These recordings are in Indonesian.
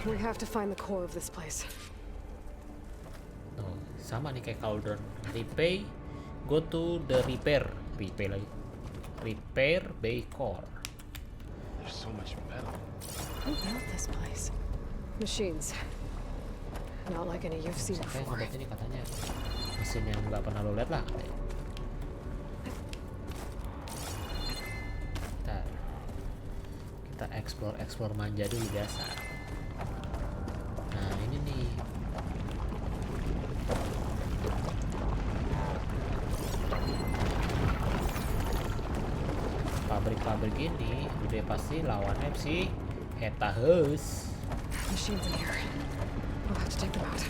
We have to find the core of this place. Oh, sama nih kayak cauldron. Repay, go to the repair. Repay lagi. Repair bay core. There's so much metal. Who built this place? Machines. Not like any you've seen Siapa yang before. ngebuat ini katanya mesin yang nggak pernah lo lihat lah. Kita explore manja dulu biasa. Nah ini nih. Pabrik-pabrik ini udah pasti lawannya si Hetahus. Machines in here. We'll have to take them out.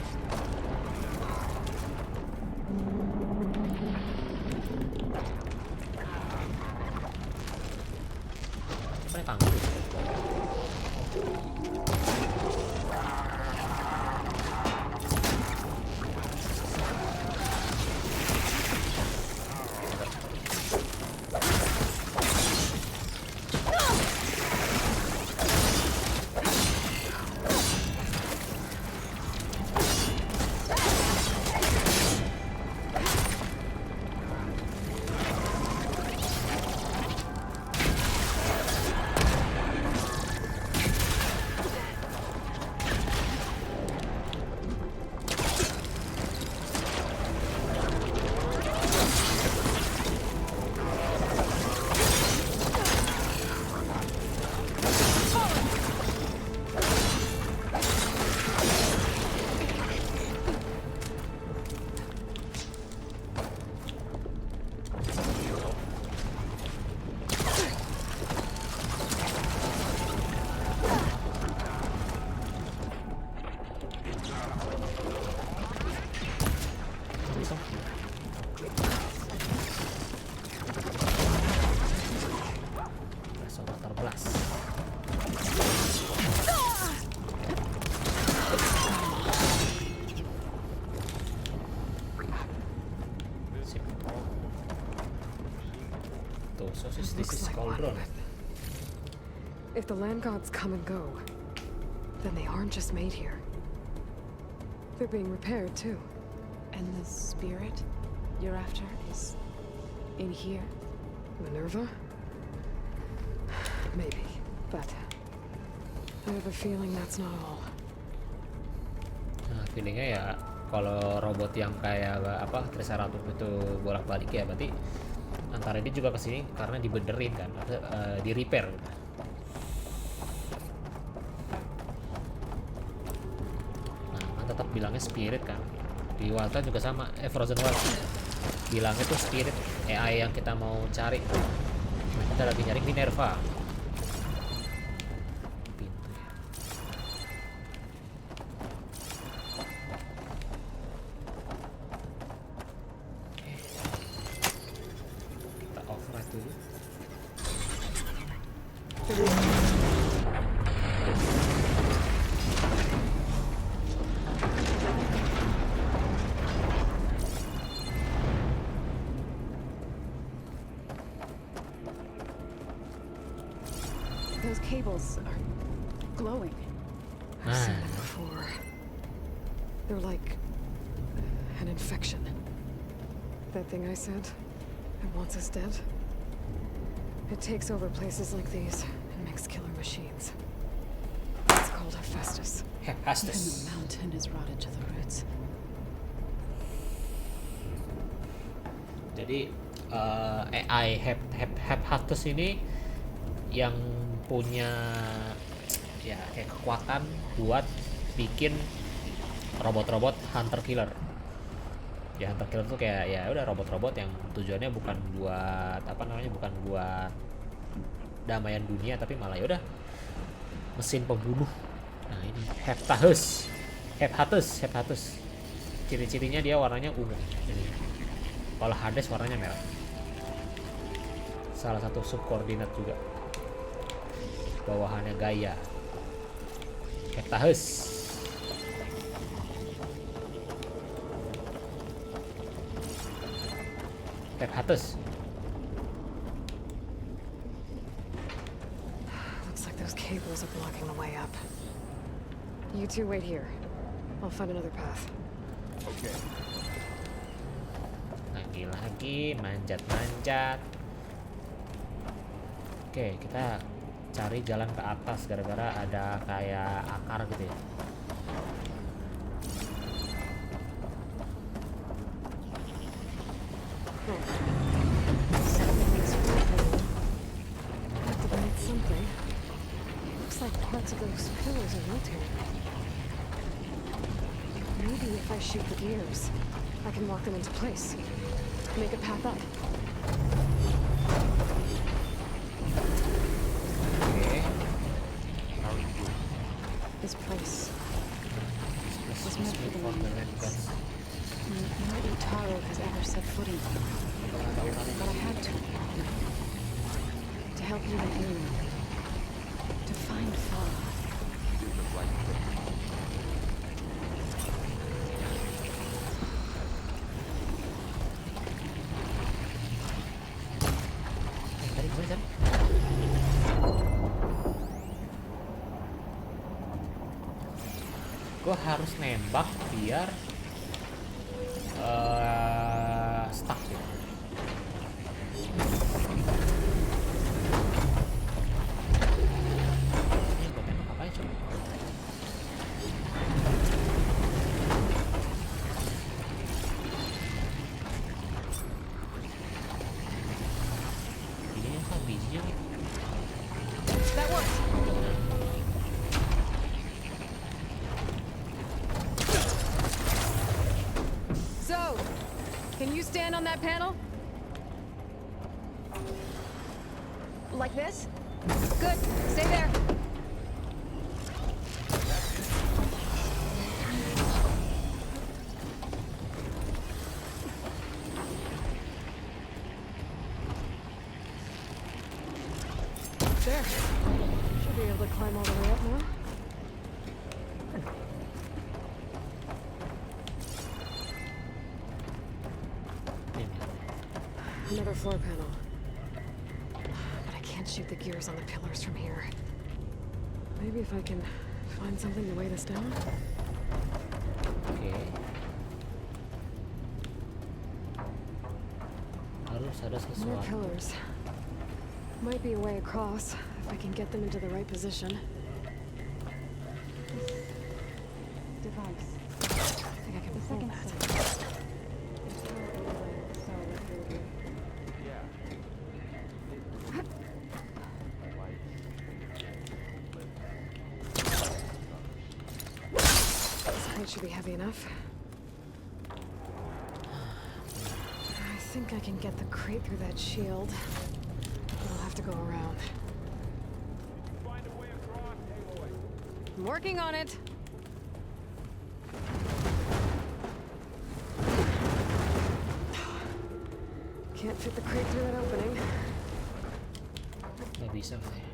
Apa nih kangkung? This is cauldron. If the land gods come and go, then they aren't just made here. They're being repaired too. And the spirit you're after is in here? Minerva? Maybe, but I have a feeling that's not all. Nah, feelingnya ya kalau robot yang kayak apa Triceratops itu bolak-balik ya berarti antara dia juga kesini karena dibenerin kan, di repair. Nah, kan tetap bilangnya spirit kan. Di Walta juga sama, Frozen Wild bilangnya tuh spirit AI yang kita mau cari. Nah, kita lagi nyari Minerva. Those cables are glowing. I've seen them before. They're like an infection. That thing I said, it wants us dead. It takes over places like these and makes killer machines. It's called Hephaestus. And the mountain is rotted to the roots. Jadi AI Hephaestus ini yang punya ya kayak kekuatan buat bikin robot-robot hunter killer. Ya hunter killer tuh kayak ya udah robot-robot yang tujuannya bukan buat apa namanya, bukan buat damaian dunia tapi malah ya udah mesin pembunuh. Nah ini Hephaestus. Ciri-cirinya dia warnanya ungu. Jadi kalau Hades warnanya merah. Salah satu subkoordinat juga. Bawahannya Gaia. Hephaestus. Looks like those cables are blocking the way up. You two wait here. I'll find another path. Okay. Lagi-lagi manjat-manjat. Oke, kita cari jalan ke atas gara-gara ada kayak akar gitu ya. Activate something. Looks like parts of those pillars are rotating. Maybe if I shoot the gears, I can lock them into place. Make a path up. Oke. This place. This must be for the Renggaditra. No Utaro has ever set foot in here, but I had to help you and you, to find Fa. Tadi gimana kan? Gue harus nembak biar stuck gitu. Ini gue nembak apa ya coba? Ini apa bijinya nih? That works. So, can you stand on that panel? Like this? Good. Stay there. There. Should be able to climb all the way up now. Another floor panel. But I can't shoot the gears on the pillars from here. Maybe if I can find something to weigh this down? Oke. Harus ada More sesuatu. pillars. Might be a way across, if I can get them into the right position. Device. I think I can pull Second that. step. This crate should be heavy enough. I think I can get the crate through that shield. I'll have to go around. Find a way across, Aloy. I'm working on it. Can't fit the crate through that opening. Nggak bisa sih.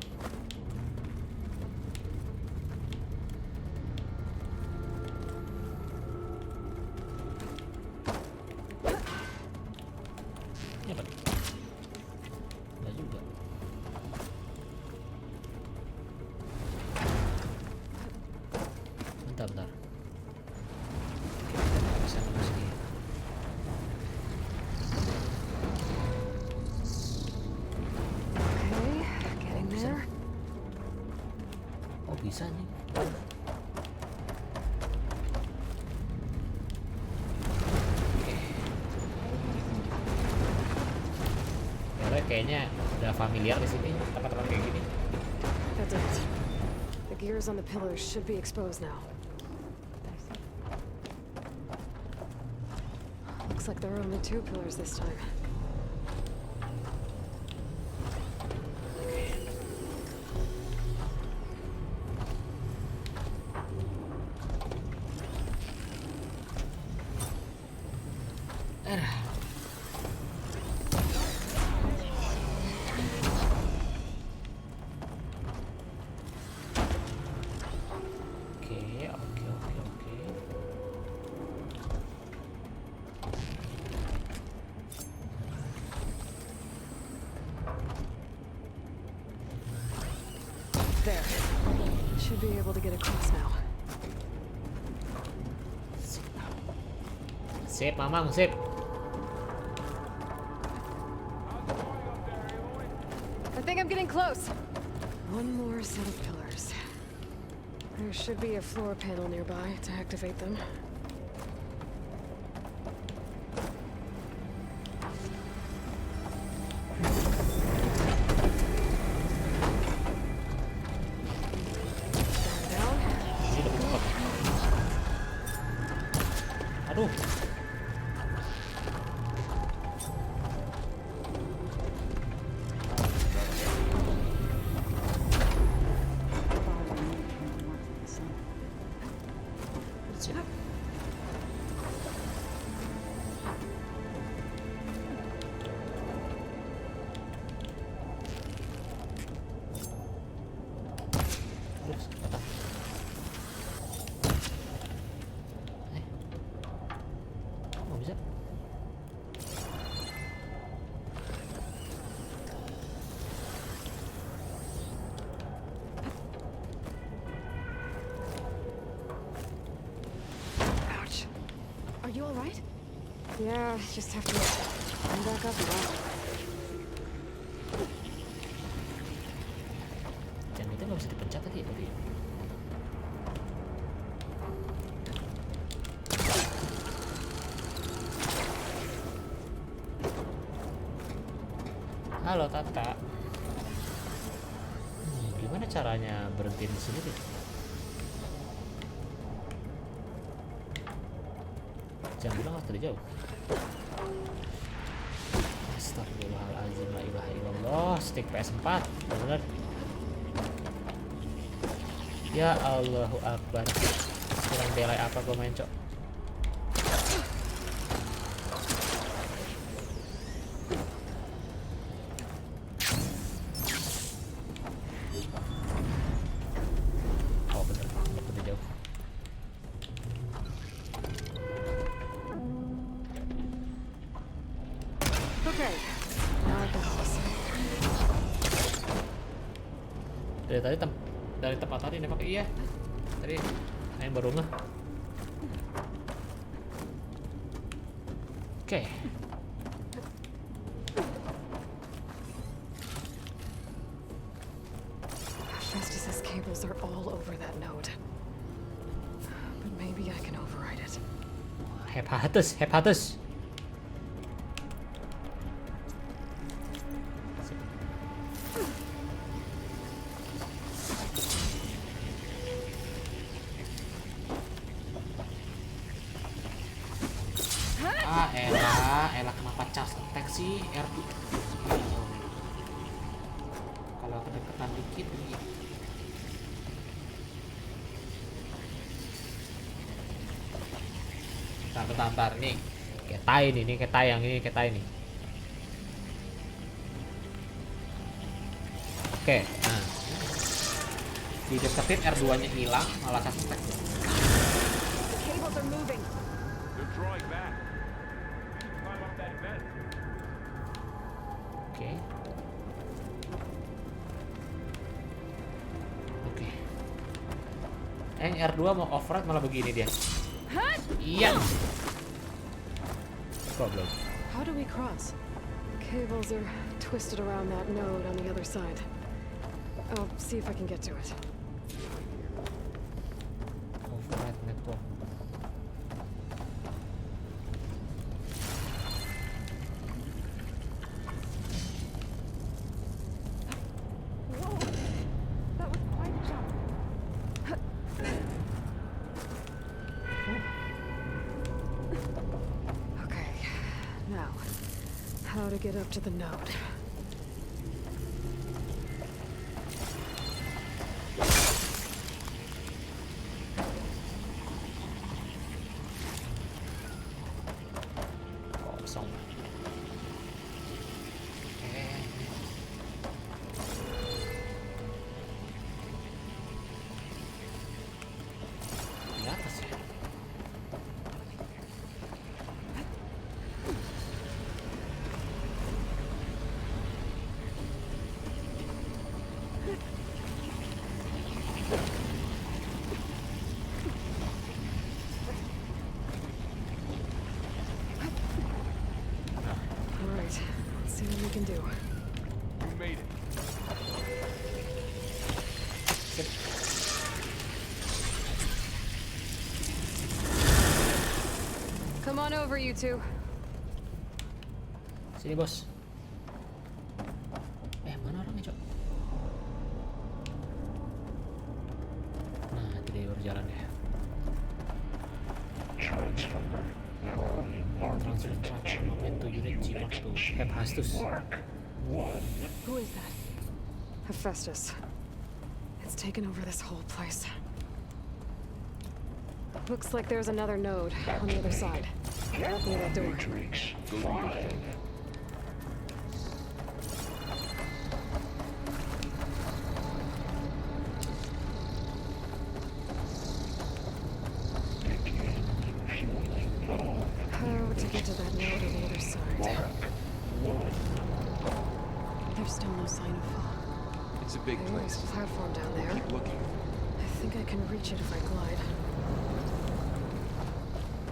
Ini apa? Nggak juga. Bentar. Bisa nembus dia. Okay, getting there. Oh bisa nih. Oke. Kalau kayaknya udah familiar di sini tempat-tempat kayak gini. That did it. The gears on the pillars should be exposed now. Looks like there are only 2 pillars this time. Oke. There. Should be able to get across now. Sip, Mamang, sip. I think I'm getting close. One more set of pillars. There should be a floor panel nearby to activate them. Stand down. Ini lebih cepat. Aduh. Terus, apa? Oh, bisa? Ouch. Are you all right? Yeah, just have to climb back up now. Jam itu nggak bisa dipencet tadi ya tadi. Halo Tata. Gimana caranya berhenti di sini tuh? Jangan bilang tadi jauh. Astagfirullahaladzim, la ilaha illallah. Stick PS4, bener. Ya Allahu Akbar. Kurang delay apa gue main, Cok? Oh bener, udah jauh. Okay. Now I got this. Dari tempat tadi nembak, iya. Tadi main baru ngeh. Oke. Justice's cables are all over that node. But maybe I can override it. Hepatus. Elah kenapa charge attack sih R2? Kalau kedekatan dikit nih. Bentar nih. Ketai nih, ketai yang ini, ketai nih. Oke, nah. Dideketin R2-nya hilang, malah charge attack. The cables are moving. They're drawing back. Climb up that vent. Oke. R2 mau override malah begini dia. Iya. Goblok. How do we cross? Cables are twisted around that node on the other side. I'll see if I can get to it. Override network. Whoa! That was quite a jump. Okay, now, how to get up to the node? Kosong. Di atas ya. on over, you two. Sini bos. Mana orangnya cok? Nah itu dia baru jalan ya. Transfer into unit G-Mark to Hephaestus. Who is that? Hephaestus. It's taken over this whole place. Looks like there's another node on the other side. Open that door. How to get to that node on the other side? There's still no sign of fall. It's a big There's place. a platform down there. Keep looking. I think I can reach it if I glide.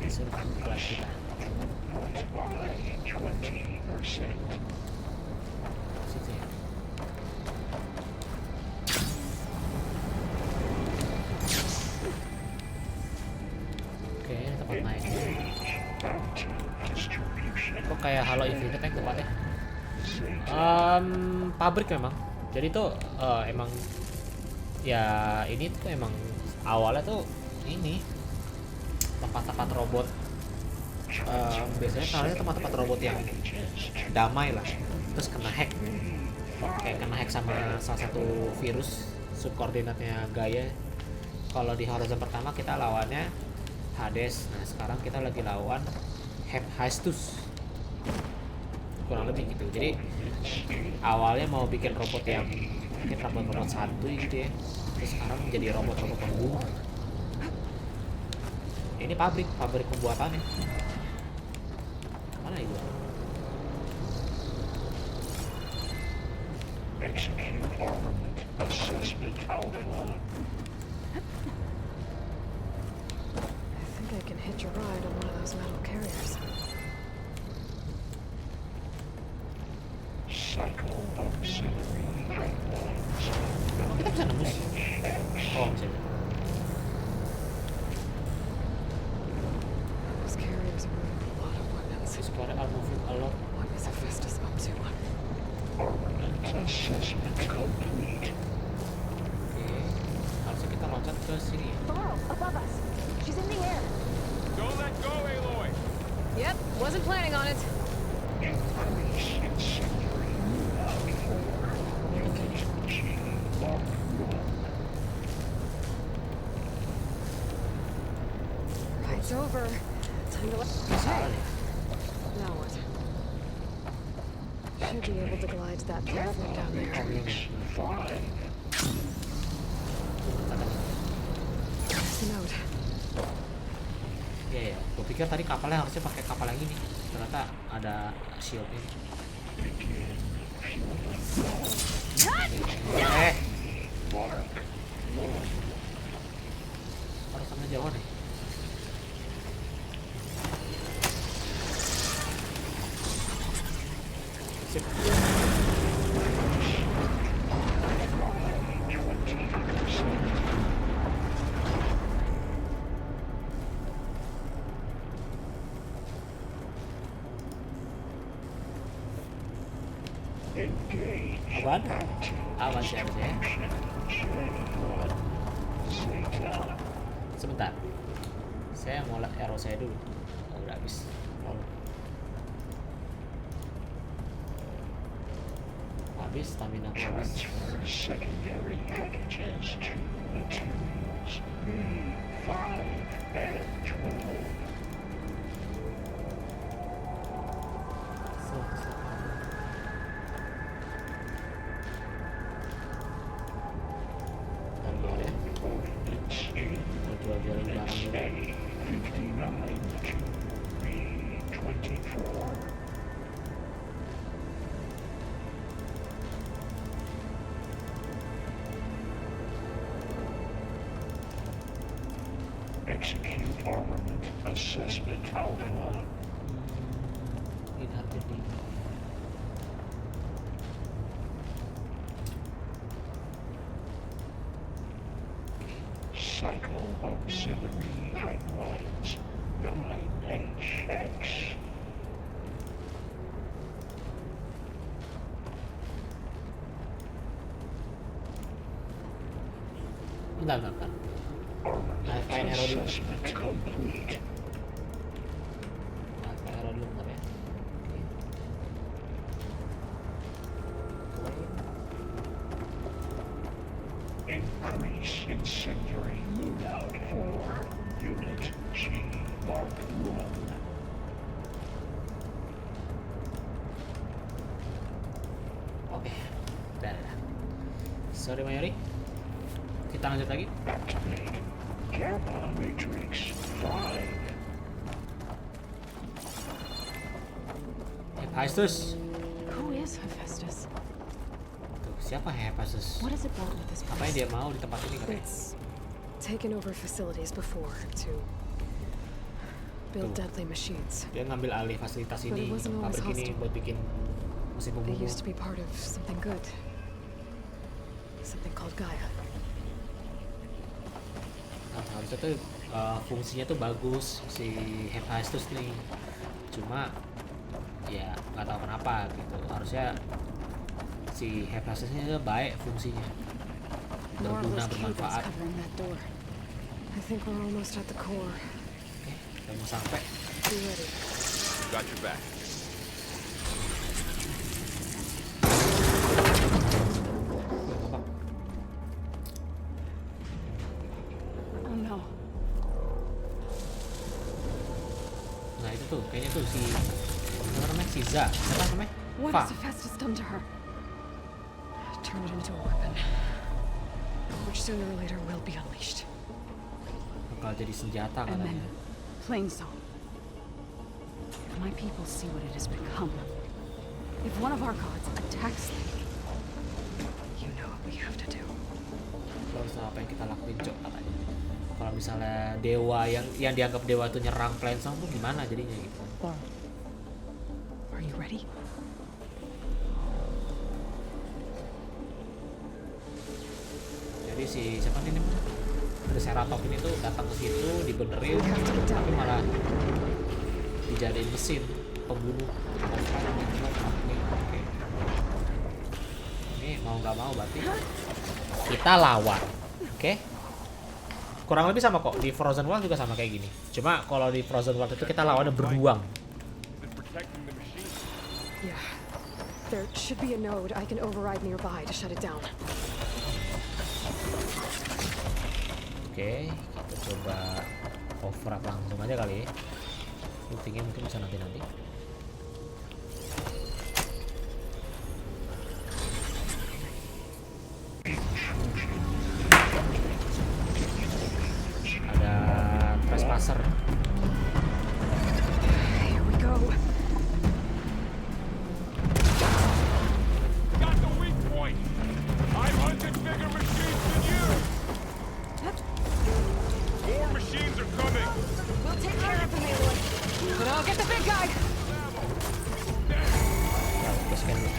Suruh keluar kita. Situ ya. Oke, ini tempat naik. Kok kayak Halo Infinite yang tempatnya? Pabrik memang. Jadi tuh emang ya ini tuh emang awalnya tuh ini tempat-tempat robot. Biasanya taruhnya tempat-tempat robot yang damai lah, terus kena hack, kayak kena hack sama salah satu virus subkoordinatnya Gaia. Kalau di Horizon pertama kita lawannya Hades, nah sekarang kita lagi lawan Hephaestus, kurang lebih gitu. Jadi awalnya mau bikin robot yang mungkin robot-robot santuy gitu ya, terus sekarang jadi robot-robot pembunuh. Ini pabrik pembuatannya. Mana itu? I think I can hitch a ride on one of those metal carriers. Kita bisa nembus. Oh, bisa. Those carriers are moving a lot of weapons. This car are moving a lot. What is Hephaestus up to? Oke, harusnya kita loncat ke sini. Below, above us. She's in the air. Don't let go, Aloy! Yep, wasn't planning on it. Ride's over. Time to let. Salah nih. Now what? Should be able to glide to that platform down there. There's the node. Iya ya, gue pikir tadi kapalnya harusnya pakai kapal yang ini. Ternyata ada shieldnya. Harus sama jauh nih. Sip. Apaan? Aman sih harusnya ya. Sebentar. Saya mau lihat arrow saya dulu. Oh, udah habis. Habis, stamina aku habis. Execute armament assessment outline. Ini harus di Cycle auxiliary pipelines. Checks. Bentar. Kayak arrow dulu. Assessment complete. Kayak arrow dulu bentar ya. Increase incendiary loadout for Unit G Mark 1. Oke, udah. Sorry Mayori. Kita lanjut lagi. Activate Gamma Matrix 5. Hephaestus. Who is Hephaestus? Tuh, siapa Hephaestus? What is it want with this Apa yang place? dia mau di tempat ini katanya? It's taken over facilities before to build Tuh. deadly machines. Dia ngambil alih fasilitas But ini, it wasn't always pabrik ini hostile. buat bikin mesin They pembunuh. used to be part of something good. Something called Gaia. Nah, harusnya tuh fungsinya tuh bagus si Hephaestus nih. Cuma ya nggak tahu kenapa gitu. Harusnya si Hephaestusnya tuh baik fungsinya. More of Berguna, those cables bermanfaat. covering that door. I think we're almost at the core. Oke, udah mau sampai. Be ready. Got your back. Gampang. Oh no. Nah itu tuh, kayaknya tuh si apa namanya, si Za, siapa namanya? What Fa. has Hephaestus done to her? Turn it into a weapon, which sooner or later will be unleashed. Bakal jadi senjata And then, katanya. Plainsong. If my people see what it has become, if one of our gods attacks them, You know what we have to do. Lo harus tahu apa yang kita lakuin, Cok, katanya. Kalau misalnya dewa yang dianggap dewa itu nyerang Plainsong tuh gimana jadinya gitu. Are you ready? Jadi si siapa nih namanya? Triceratops ini tuh datang ke situ dibenerin, tapi malah dijadiin mesin pembunuh. Oke. Ini mau nggak mau berarti kita lawan, oke? Kurang lebih sama kok di Frozen World juga sama kayak gini. Cuma kalau di Frozen World itu kita lawannya beruang. Been protecting the machine. Yeah. There should be a node I can override nearby to shut it down. Oke, kita coba override langsung aja kali ya. Buktinya mungkin bisa nanti-nanti. Ada trespasser. Here we go. Got the weak point. I'm hunting bigger machines than you. More machines are coming. We'll take care of them, Aloy. But I'll get the big guy! Ya, kita scan dulu.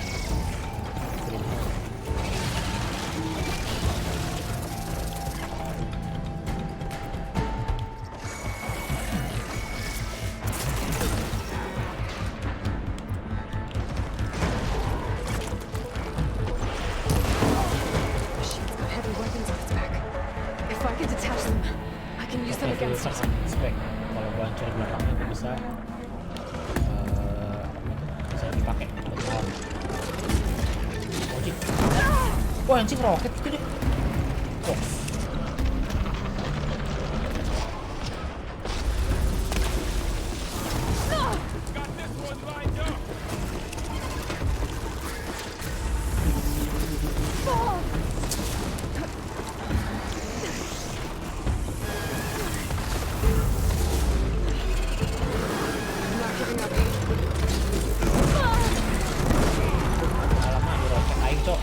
Machine's got heavy weapons on its back. If I can detach them, I can use them against it. Spek. Kalau gua hancurin belakangnya gua bisa bisa dipakai buat melawan. Anjing. Wah, anjing roket gitu deh. Oh. Got this one lined up. I'm not giving up. Alamak, di roket aing, Cok.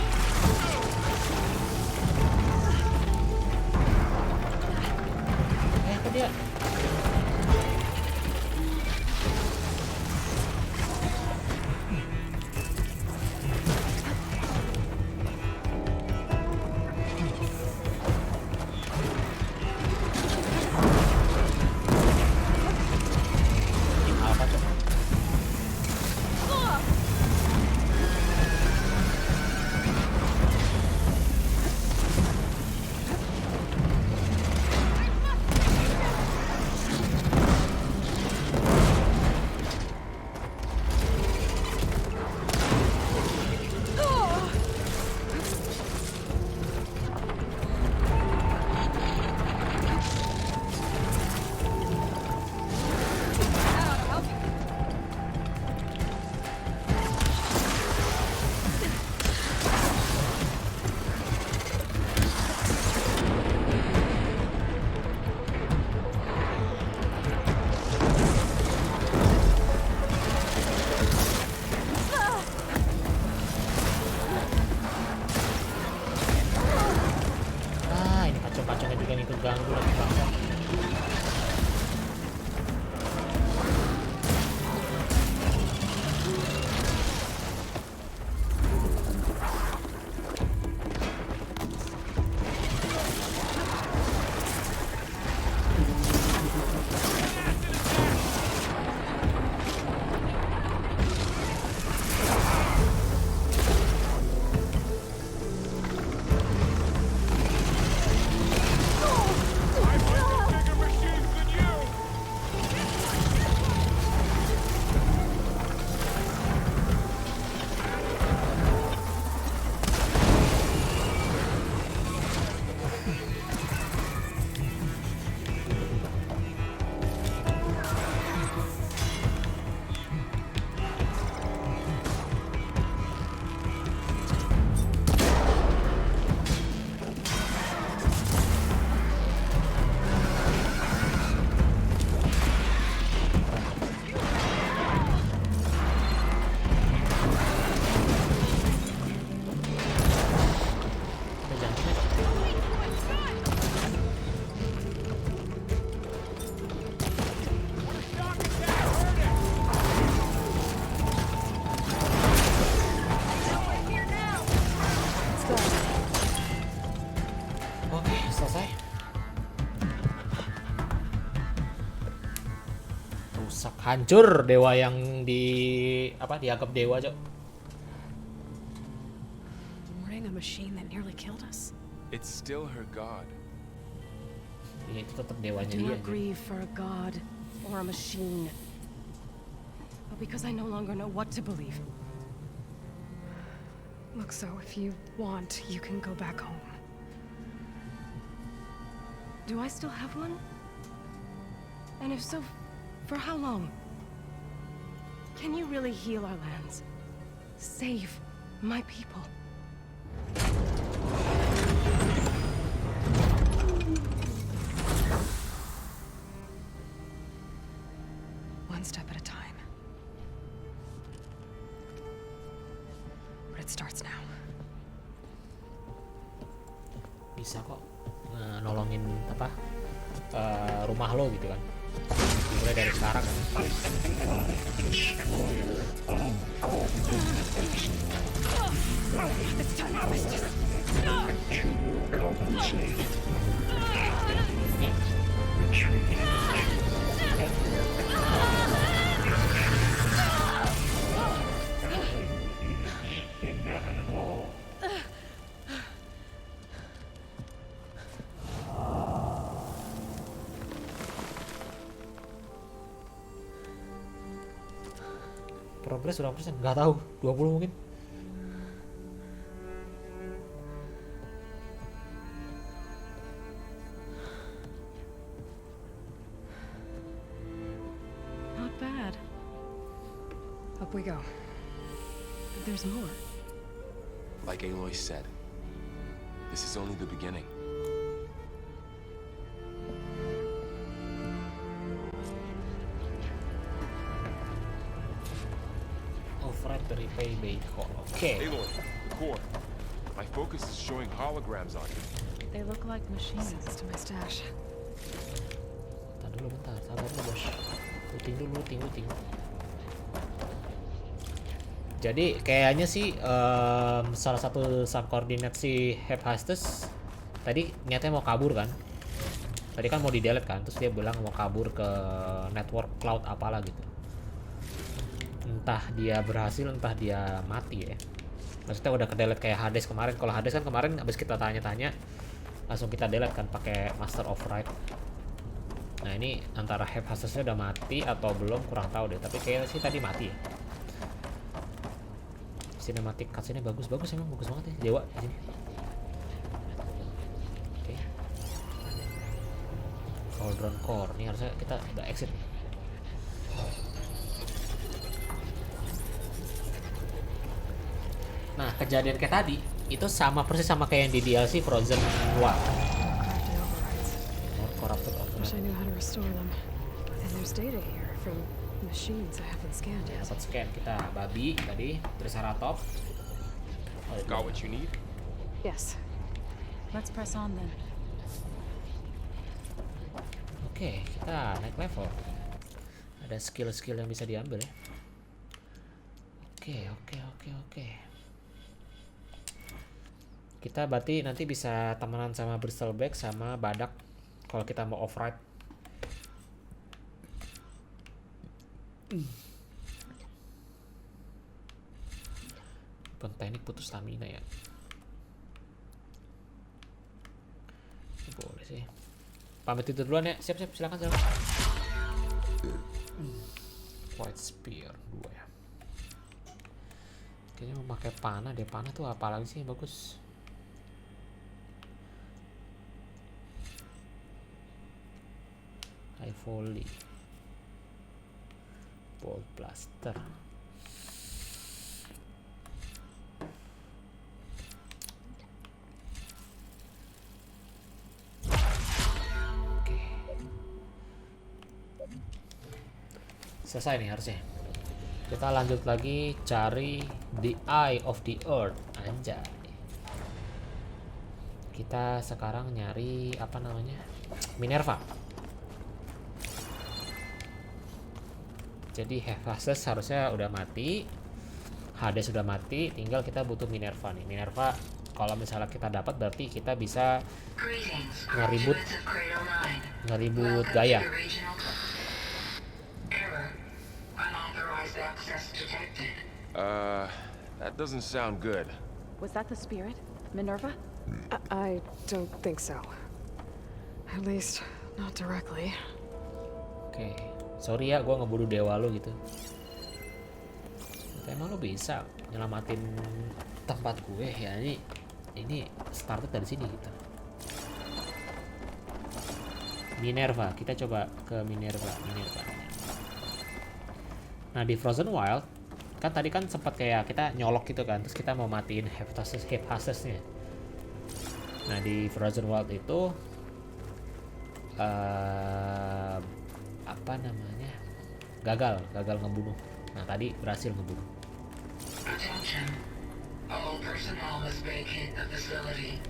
keganggu lagi bangsa. Bigger machines than you! Oke, selesai. Rusak, hancur dewa yang dianggap dewa, Cok. We're a machine that nearly killed us. It's still her god. Iya, itu tetap dewanya Do dia. not grieve for a god or a machine. But because I no longer know what to believe. Look, so if you want, you can go back home. Do I still have one? And if so, for how long? Can you really heal our lands? Save my people? One step at a time. But it starts now. Bisa kok nolongin rumah lo gitu kan. Dimulai dari sekarang kan. Progres berapa persen? Nggak tahu, 20 mungkin. Not bad. Up we go. But there's more. Like Aloy said, this is only the beginning. Override the repay vehicle. Oke. Aloy, the core. My focus is showing holograms on you. They look like machines. Send this to my stash. Bentar dulu, bentar. Sabar dulu, bos. Looting dulu, looting. Jadi kayaknya sih salah satu subkoordinat si Hephaestus tadi niatnya mau kabur kan. Tadi kan mau di-delete kan, terus dia bilang mau kabur ke network cloud apalah gitu. Entah dia berhasil, entah dia mati ya. Maksudnya udah ke-delete kayak Hades kemarin. Kalau Hades kan kemarin habis kita tanya-tanya langsung kita delete kan pakai Master Override. Nah ini antara Hephaestusnya udah mati atau belum kurang tahu deh. Tapi kayaknya sih tadi mati ya. Cinematic cutscene-nya bagus emang bagus banget ya Dewa di sini. Oke. Cauldron Core. Ini harusnya kita udah exit. Nah, kejadian kayak tadi itu sama persis sama kayak yang di DLC Frozen 2. Corrupted Wish override. I knew how to restore them. And there's data here from machines I haven't scanned yet. Dapat scan kita babi tadi, Triceratops. Got what you need? Yes. Let's press on then. Oke, kita naik level. Ada skill-skill yang bisa diambil ya. Oke. Kita berarti nanti bisa temenan sama bristleback sama badak kalau kita mau off-ride. Teknik putus stamina ya. Boleh sih. Pamit itu duluan ya. Siap, silakan. White spear 2 ya. Kayaknya mau pakai panah deh. Panah tuh apa lagi sih yang bagus? High volley, bolt blaster. Selesai nih harusnya. Kita lanjut lagi cari the eye of the earth. Anjay. Kita sekarang nyari apa namanya? Minerva. Jadi Hephaestus harusnya udah mati. Hades sudah mati, tinggal kita butuh Minerva nih. Minerva kalau misalnya kita dapat berarti kita bisa ngeribut Gaia. That doesn't sound good. Was that the spirit, Minerva? I don't think so. At least, not directly. Oke. Sorry ya, gue ngebunuh dewa lo gitu. Emang lo bisa nyelamatin tempat gue ya? Ini started dari sini gitu. Minerva, kita coba ke Minerva. Nah di Frozen Wild kan tadi kan sempat kayak kita nyolok gitu kan, terus kita mau matiin Hephaestusnya. Nah di Frozen Wild itu apa namanya, gagal ngebunuh. Nah tadi berhasil ngebunuh. Attention, all personnel must vacate the facility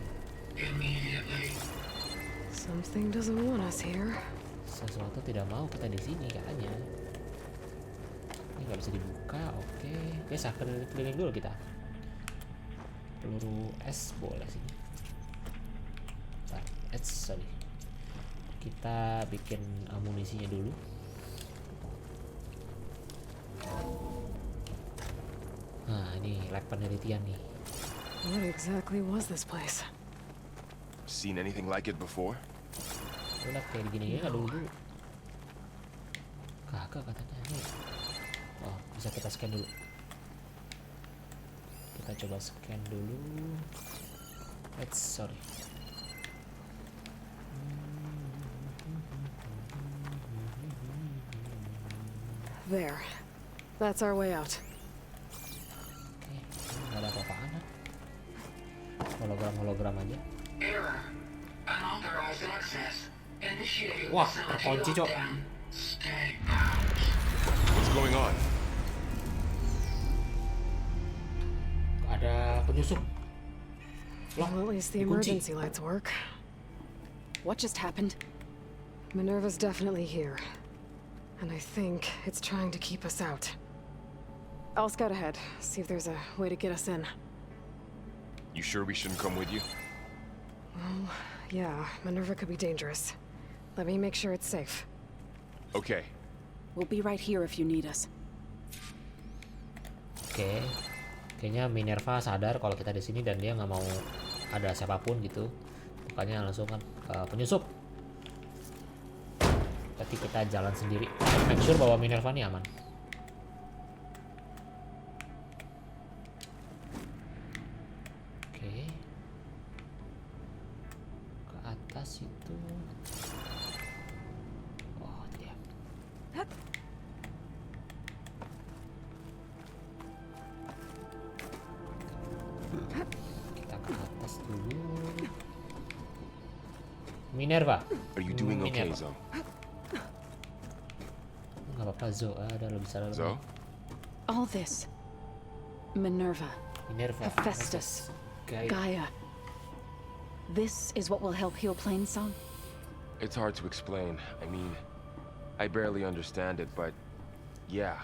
immediately. Something doesn't want us here. Sesuatu tidak mau kita di sini kayaknya. Ini nggak bisa dibuka. Oke, biasa keliling dulu kita. Peluru es boleh sini. Sorry. Kita bikin amunisinya dulu. Nah, ini lab penelitian nih. What exactly was this place? Seen anything like it before? Udah kayak gini ya dulu. Kagak katanya nih. Oh, bisa kita scan dulu. Kita coba scan dulu. Sorry. There. That's our way out. Oke, nggak ada apa-apaan kan? Hologram aja. Error. Unauthorized access. Initiating Wah, facility terkunci, Cok. lockdown. Stay out. What's going on? Ada penyusup. Loh, Well, at least the dikunci. emergency lights work. What just happened? Minerva's definitely here. And I think it's trying to keep us out. I'll scout ahead, see if there's a way to get us in. You sure we shouldn't come with you? Well, yeah, Minerva could be dangerous. Let me make sure it's safe. Okay. We'll be right here if you need us. Oke, kayaknya Minerva sadar kalau kita di sini dan dia nggak mau ada siapapun gitu. Makanya langsung kan penyusup. Berarti kita jalan sendiri. Make sure bahwa Minerva ini aman. Oke. Ke atas itu. Oh, dia. Kita ke atas dulu. Minerva. Are you doing okay, Minerva. Zo? Nggak apa-apa, Zo. Ada lebih salah. Zo? All this. Minerva. Minerva. Hephaestus. Gaia. Gaia. This is what will help heal Plain Song? It's hard to explain. I mean, I barely understand it, but yeah,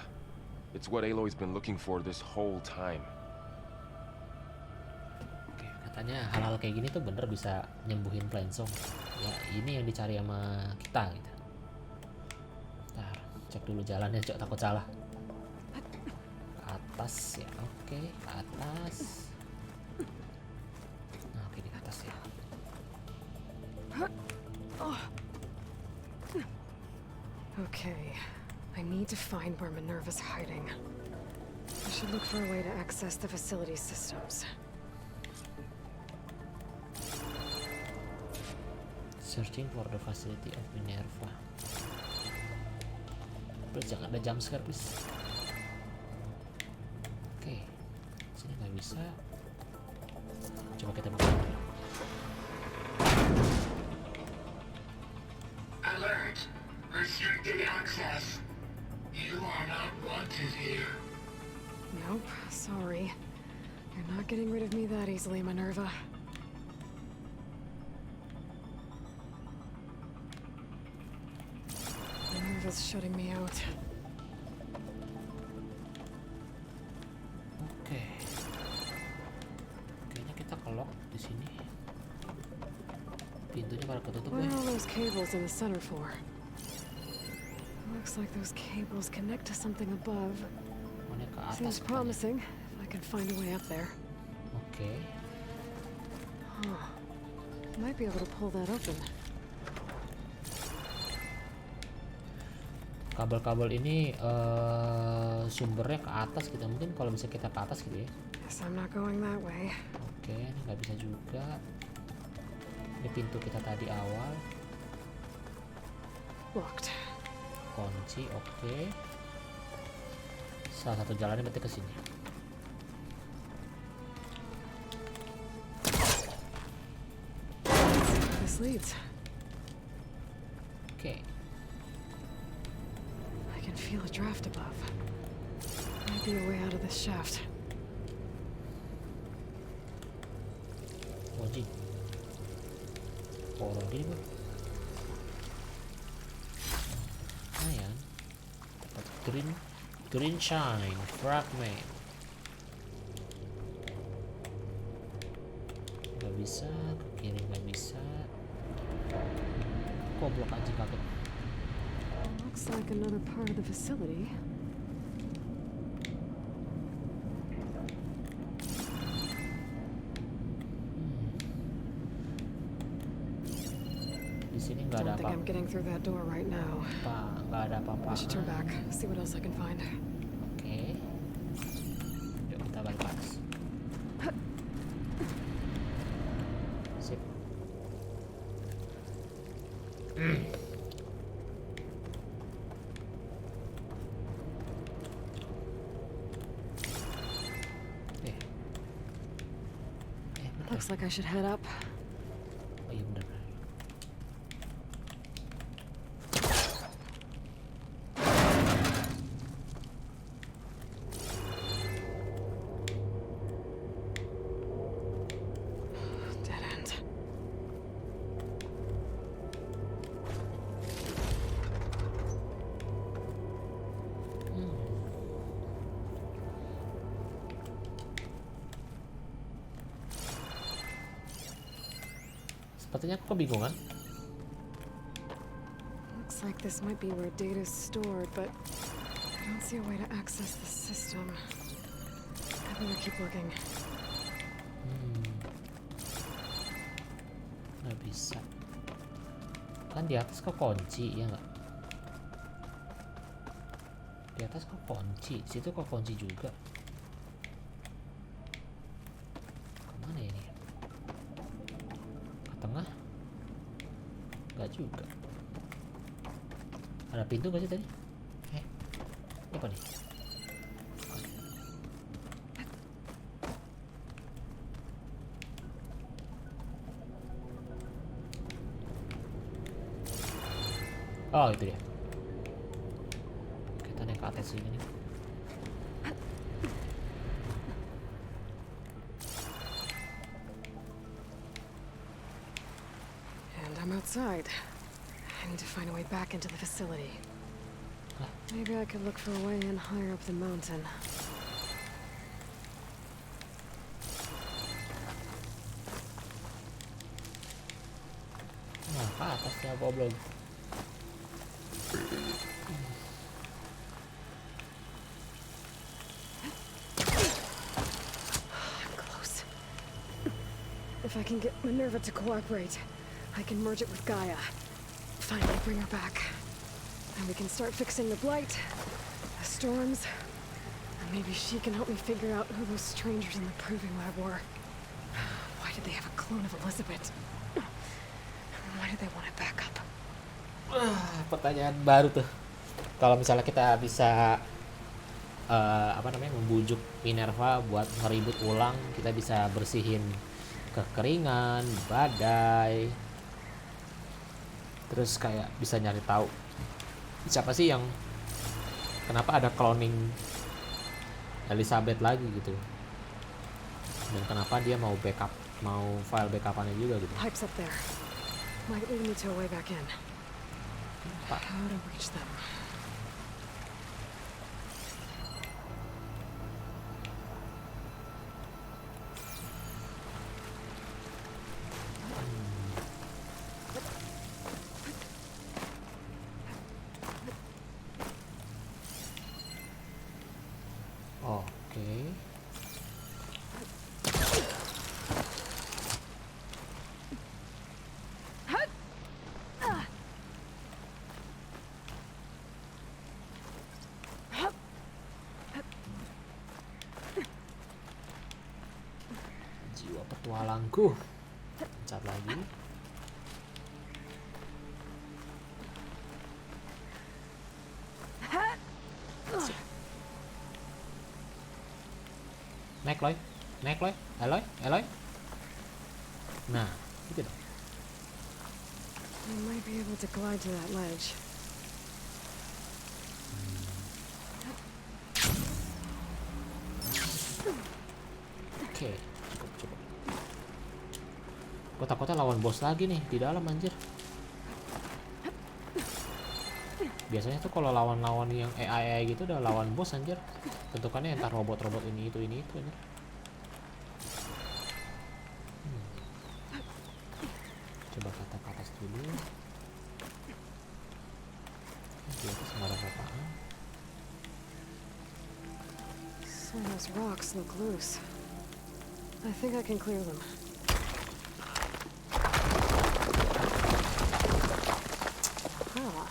it's what Aloy's been looking for this whole time. Oke, katanya hal-hal kayak gini tuh bener bisa nyembuhin Plainsong. Ya, ini yang dicari sama kita gitu. Ntar, cek dulu jalannya, cok, takut salah. Ke atas ya, oke, ke atas. Nah, oke, di atas ya. Okay, I need to find where Minerva's hiding. I should look for a way to access the facility systems. Searching for the facility of Minerva. Please jangan ada jump scare, please. Oke, sini nggak bisa. Coba kita buka. Alert! Restricted access. You are not wanted here. Nope, sorry. You're not getting rid of me that easily, Minerva. Minerva's shutting me out. Oke. Kayaknya kita kelok di sini. Pintunya pada ketutup What ya. are all those cables in the center for? Looks like those cables connect to something above. Mana ke atas? Seems katanya. promising, if I can find a way up there. Oke. Huh. Might be able to pull that open. Kabel-kabel ini sumbernya ke atas gitu. Mungkin kalau bisa kita ke atas gitu ya. Guess I'm not going that way. Oke, ini nggak bisa juga. Ini pintu kita tadi awal. Locked. Kunci, oke. Salah satu jalannya berarti ke sini. This leads. Oke. I can feel a draft above. Might be a way out of this shaft. Wajib. Orang gini bang. Lumayan. Dapat green shine fragment. Gak bisa, ke kiri gak bisa. Kok blok aja kaget. Looks like another part of the facility. Di sini nggak ada Don't think I'm apa-apa. getting through that door right now. Nggak ada apa-apa. I should turn back, see what else I can find. Oke. Yuk kita balik ke atas. Sip. Bener. Looks like I should head up. Oh iya bener. Dead end. Sepertinya aku kebingungan. Looks like this might be where data's stored, but I don't see a way to access the system. I better keep looking. Nggak bisa. Kan di atas kekunci ya nggak? Di atas kekunci, situ kekunci juga. Kemana ini? Ke tengah? Nggak juga. Ada pintu nggak sih tadi? Ini apa nih? Oh itu dia. Kita naik ke atas sini nih. And I'm outside. I need to find a way back into the facility. Maybe I could look for a way in higher up the mountain. Nah, ke atas ya goblok. I'm close. If I can get Minerva to cooperate, I can merge it with Gaia. Finally bring her back. And we can start fixing the blight, the storms, and maybe she can help me figure out who those strangers in the proving lab were. Why did they have a clone of Elizabeth? Why did they want it back up? Pertanyaan baru tuh. Kalau misalnya kita bisa membujuk Minerva buat ngeribut ulang, kita bisa bersihin kekeringan, badai. Terus kayak bisa nyari tahu siapa sih yang kenapa ada cloning Elizabeth lagi gitu. Dan kenapa dia mau backup, mau file backupannya juga gitu. Pipes up there. Might lead me to a way back in. How to reach them? Oke. Jiwa petualangku. Pencet lagi. Naik loy, Eloy. Nah, gitu dong. I might be able to glide to that ledge. Oke, cukup. Gue takutnya lawan bos lagi nih di dalam anjir. Biasanya tuh kalau lawan-lawan yang AI gitu udah lawan bos anjir. Bentukannya entar robot-robot ini itu anjir. Coba kata ke atas dulu. Di atas nggak ada apa-apaan. Some of those rocks look loose. I think I can clear them. Ah,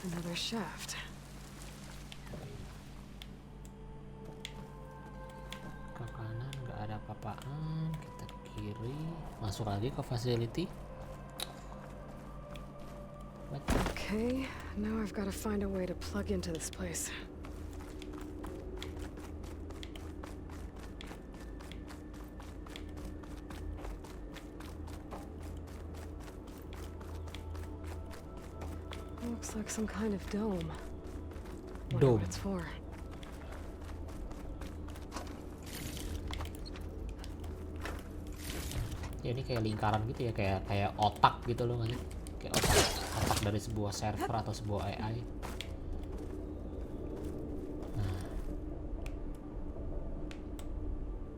another shaft. Ke kanan nggak ada apa-apaan. Kita ke kiri. Masuk lagi ke facility. Okay, now I've got to find a way to plug into this place. Looks like some kind of dome. Wonder Dome. what it's for. Ya ini kayak lingkaran gitu ya, kayak otak gitu loh nggak sih? Kayak otak dari sebuah server atau sebuah AI. Nah,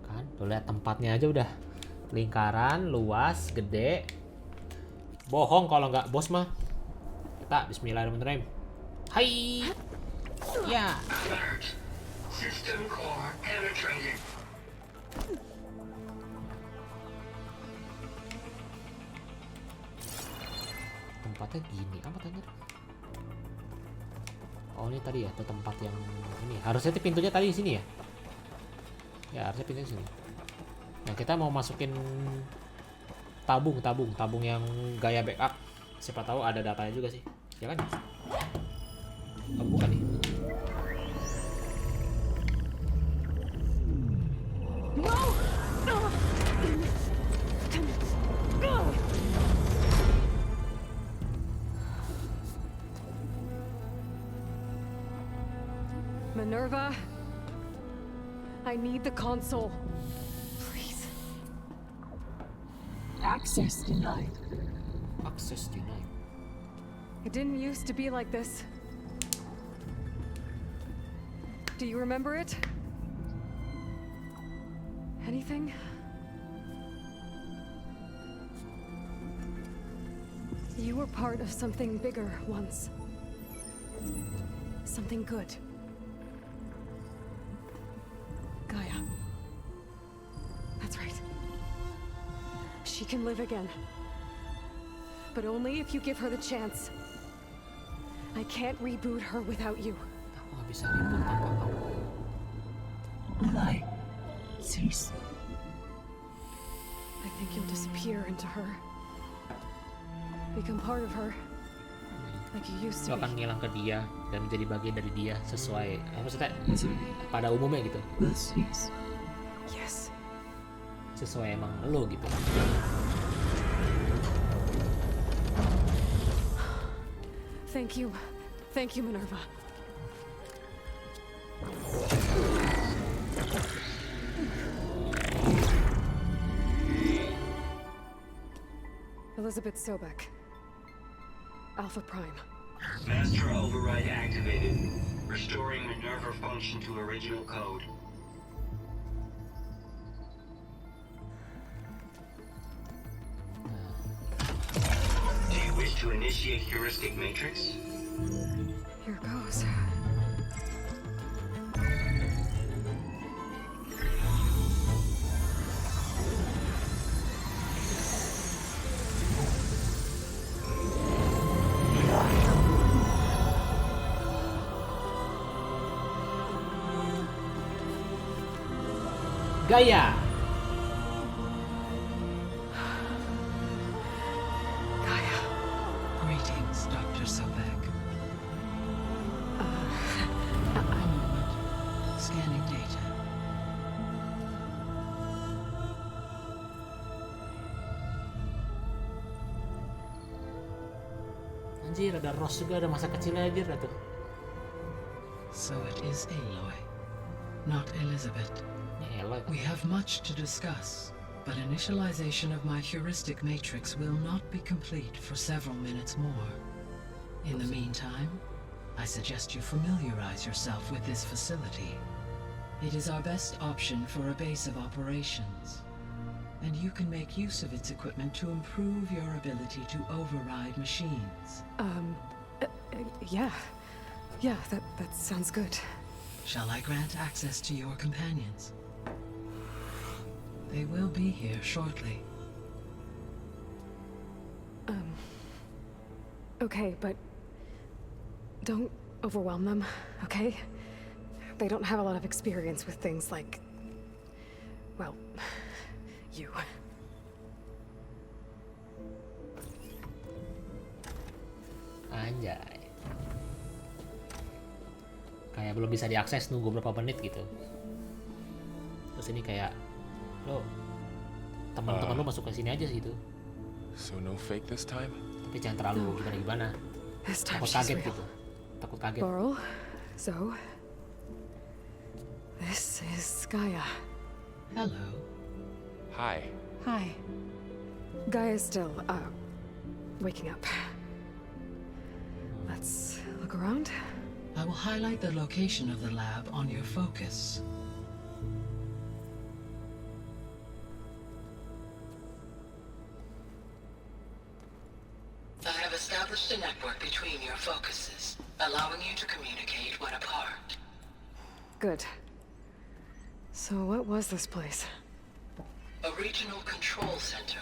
kan, tuh lihat tempatnya aja udah lingkaran, luas, gede. Bohong kalau nggak bos mah. Kita Bismillahirrahmanirrahim. Hai, ya. Alert. System core penetrated. Tempatnya gini apa tanya? Oh ini tadi ya, tuh tempat yang ini. Harusnya pintunya tadi di sini ya. Ya harusnya pintunya di sini. Nah kita mau masukin tabung yang Gaia backup. Siapa tahu ada datanya juga sih, ya kan? Oh, bukan nih. Minerva, I need the console. Please. Access denied. Akses denied. It didn't used to be like this. Do you remember it? Anything? You were part of something bigger once. Something good. Gaia. That's right. She can live again. But only if you give her the chance. I can't reboot her without you. Aku nggak bisa ribut tanpa kamu. Lie. Cease. I think you'll disappear into her. Become part of her. Like you used Lu to akan be. ngilang ke dia dan menjadi bagian dari dia sesuai maksudnya pada umumnya gitu. Cease. Yes. Sesuai emang lo gitu. Thank you. Thank you, Minerva. Elizabeth Sobek. Alpha Prime. Master override activated. Restoring Minerva function to original code. Do you wish to initiate heuristic matrix? Here goes. Gaia. Gaia. Greetings, Dr. Sobek. Scanning data. Anjir, ada Ross juga, ada masa kecilnya anjir tuh. So it is Aloy, not Elizabeth. Ini Eloy kan. We have much to discuss, but initialization of my heuristic matrix will not be complete for several minutes more. In the meantime, I suggest you familiarize yourself with this facility. It is our best option for a base of operations, and you can make use of its equipment to improve your ability to override machines. Yeah. Yeah, that sounds good. Shall I grant access to your companions? They will be here shortly. Okay, but don't overwhelm them, okay? They don't have a lot of experience with things like, well, you. Anjay. Kayak belum bisa diakses, nunggu berapa menit gitu. Terus ini kayak lo teman-teman lo masuk ke sini aja gitu. So no fake this time? Tapi jangan terlalu gimana-gimana. This time Takut she's kaget real. gitu. Takut kaget. Laurel, Zoe. This is Gaia. Hello. Hi. Hi. Gaia's still, waking up. Let's look around. I will highlight the location of the lab on your focus. I have established a network between your focuses, allowing you to communicate when apart. Good. So what was this place? A regional control center,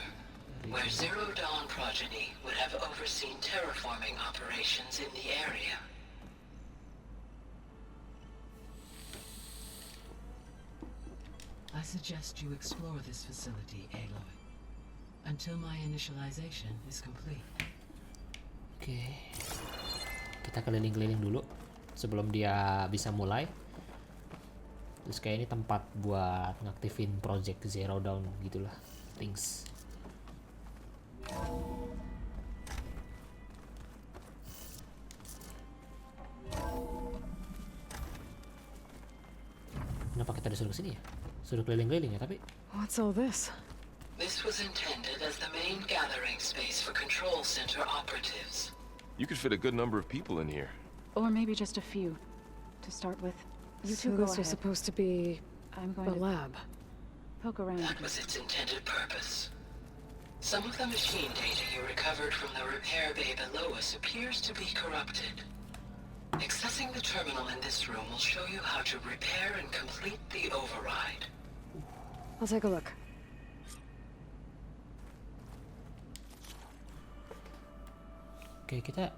where Zero Dawn progeny would have overseen terraforming operations in the area. I suggest you explore this facility, Aloy, until my initialization is complete. Oke. Kita keliling-keliling dulu sebelum dia bisa mulai. Terus kayak ini tempat buat ngaktifin project Zero Dawn gitulah. Things. Kenapa kita disuruh ke sini ya? Suruh keliling-keliling ya, tapi What's all this? This was intended as the main gathering space for control center operatives. You could fit a good number of people in here. Or maybe just a few, to start with. You So two go this was ahead. supposed to be I'm a going to lab. poke around. That was its intended purpose. Some of the machine data you recovered from the repair bay below us appears to be corrupted. Accessing the terminal in this room will show you how to repair and complete the override. I'll take a look. Oke, kita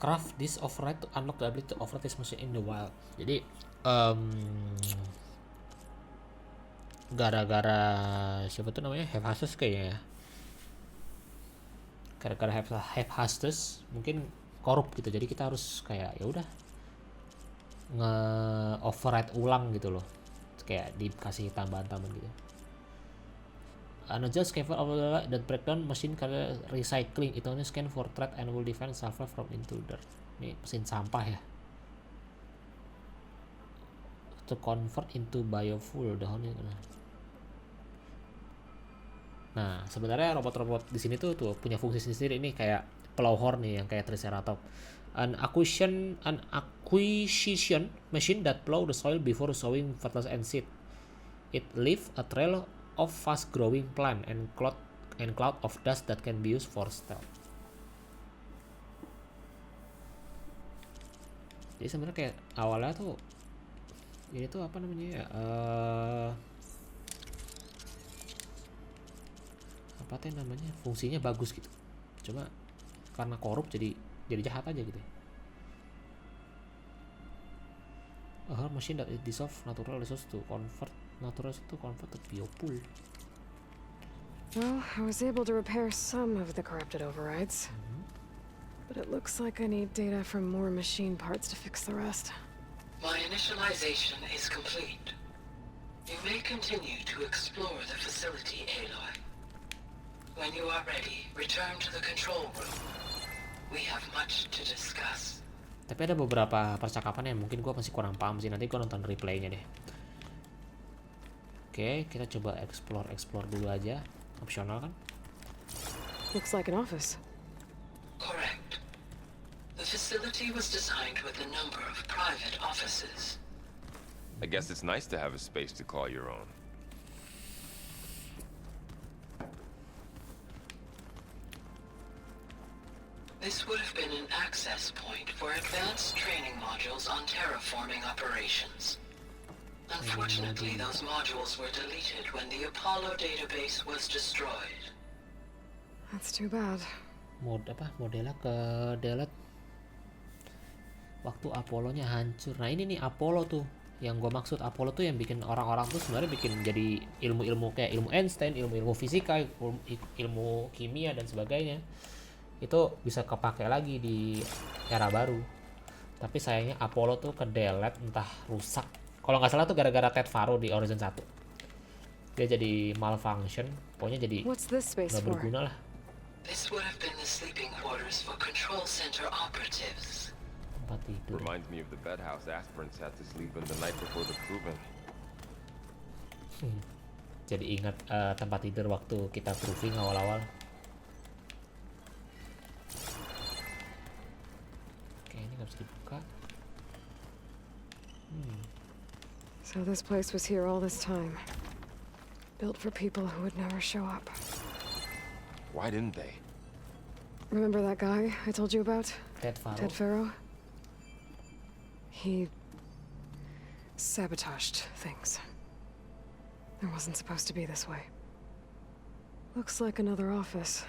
craft this override to unlock the ability to override this machine in the wild. Jadi gara-gara siapa tuh namanya, Hephaestus kayaknya ya. Gara-gara Hephaestus mungkin korup gitu. Jadi kita harus kayak ya udah nge-override ulang gitu loh. Kayak dikasih tambahan-tambahan gitu. Adjust cover of that breakdown machine karena recycling. It only scan for threat and will defend sulfur from intruder. Ini mesin sampah ya. To convert into biofuel dahonnya. Nah, sebenarnya robot-robot di sini tuh punya fungsi sendiri. Ini kayak plowhorn nih yang kayak Triceratops. An acquisition machine that plow the soil before sowing fertilizer and seed. It leave a trail of fast-growing plant and cloud of dust that can be used for stealth. Jadi sebenarnya kayak awalnya tuh ini tuh apa namanya ya? Apa tuh namanya? Fungsinya bagus gitu. Cuma karena korup jadi jahat aja gitu. A machine that is dissolve natural resource to convert to biopool. Well, I was able to repair some of the corrupted overrides. But it looks like I need data from more machine parts to fix the rest. My initialization is complete. You may continue to explore the facility, Aloy. When you are ready, return to the control room. We have much to discuss. Tapi ada beberapa percakapan yang mungkin gue masih kurang paham sih. Nanti gue nonton replaynya deh. Oke, kita coba explore dulu aja. Opsional kan? Looks like an office. Correct. The facility was designed with a number of private offices. I guess it's nice to have a space to call your own. This would have been an access point for advanced training modules on terraforming operations. Unfortunately, those modules were deleted when the Apollo database was destroyed. That's too bad. Modelnya ke delete waktu Apollo-nya hancur. Nah ini nih Apollo tuh, yang gue maksud. Apollo tuh yang bikin orang-orang tuh sebenarnya bikin jadi ilmu-ilmu kayak ilmu Einstein, ilmu-ilmu fisika, ilmu kimia dan sebagainya. Itu bisa kepake lagi di era baru. Tapi sayangnya Apollo tuh ke delete, entah rusak. Kalau nggak salah tuh gara-gara Ted Faro di Horizon 1. Dia jadi malfunction, pokoknya jadi nggak berguna lah. This would have been the sleeping quarters for control center operatives. Tempat tidur. Reminds me of the bedhouse aspirants had to sleep in the night before the proving. Jadi ingat tempat tidur waktu kita proving awal-awal. Oke, ini nggak bisa dibuka. So this place was here all this time. Built for people who would never show up. Why didn't they? Remember that guy I told you about? Ted Faro. Ted Faro? He sabotaged things. It wasn't supposed to be this way. Looks like another office.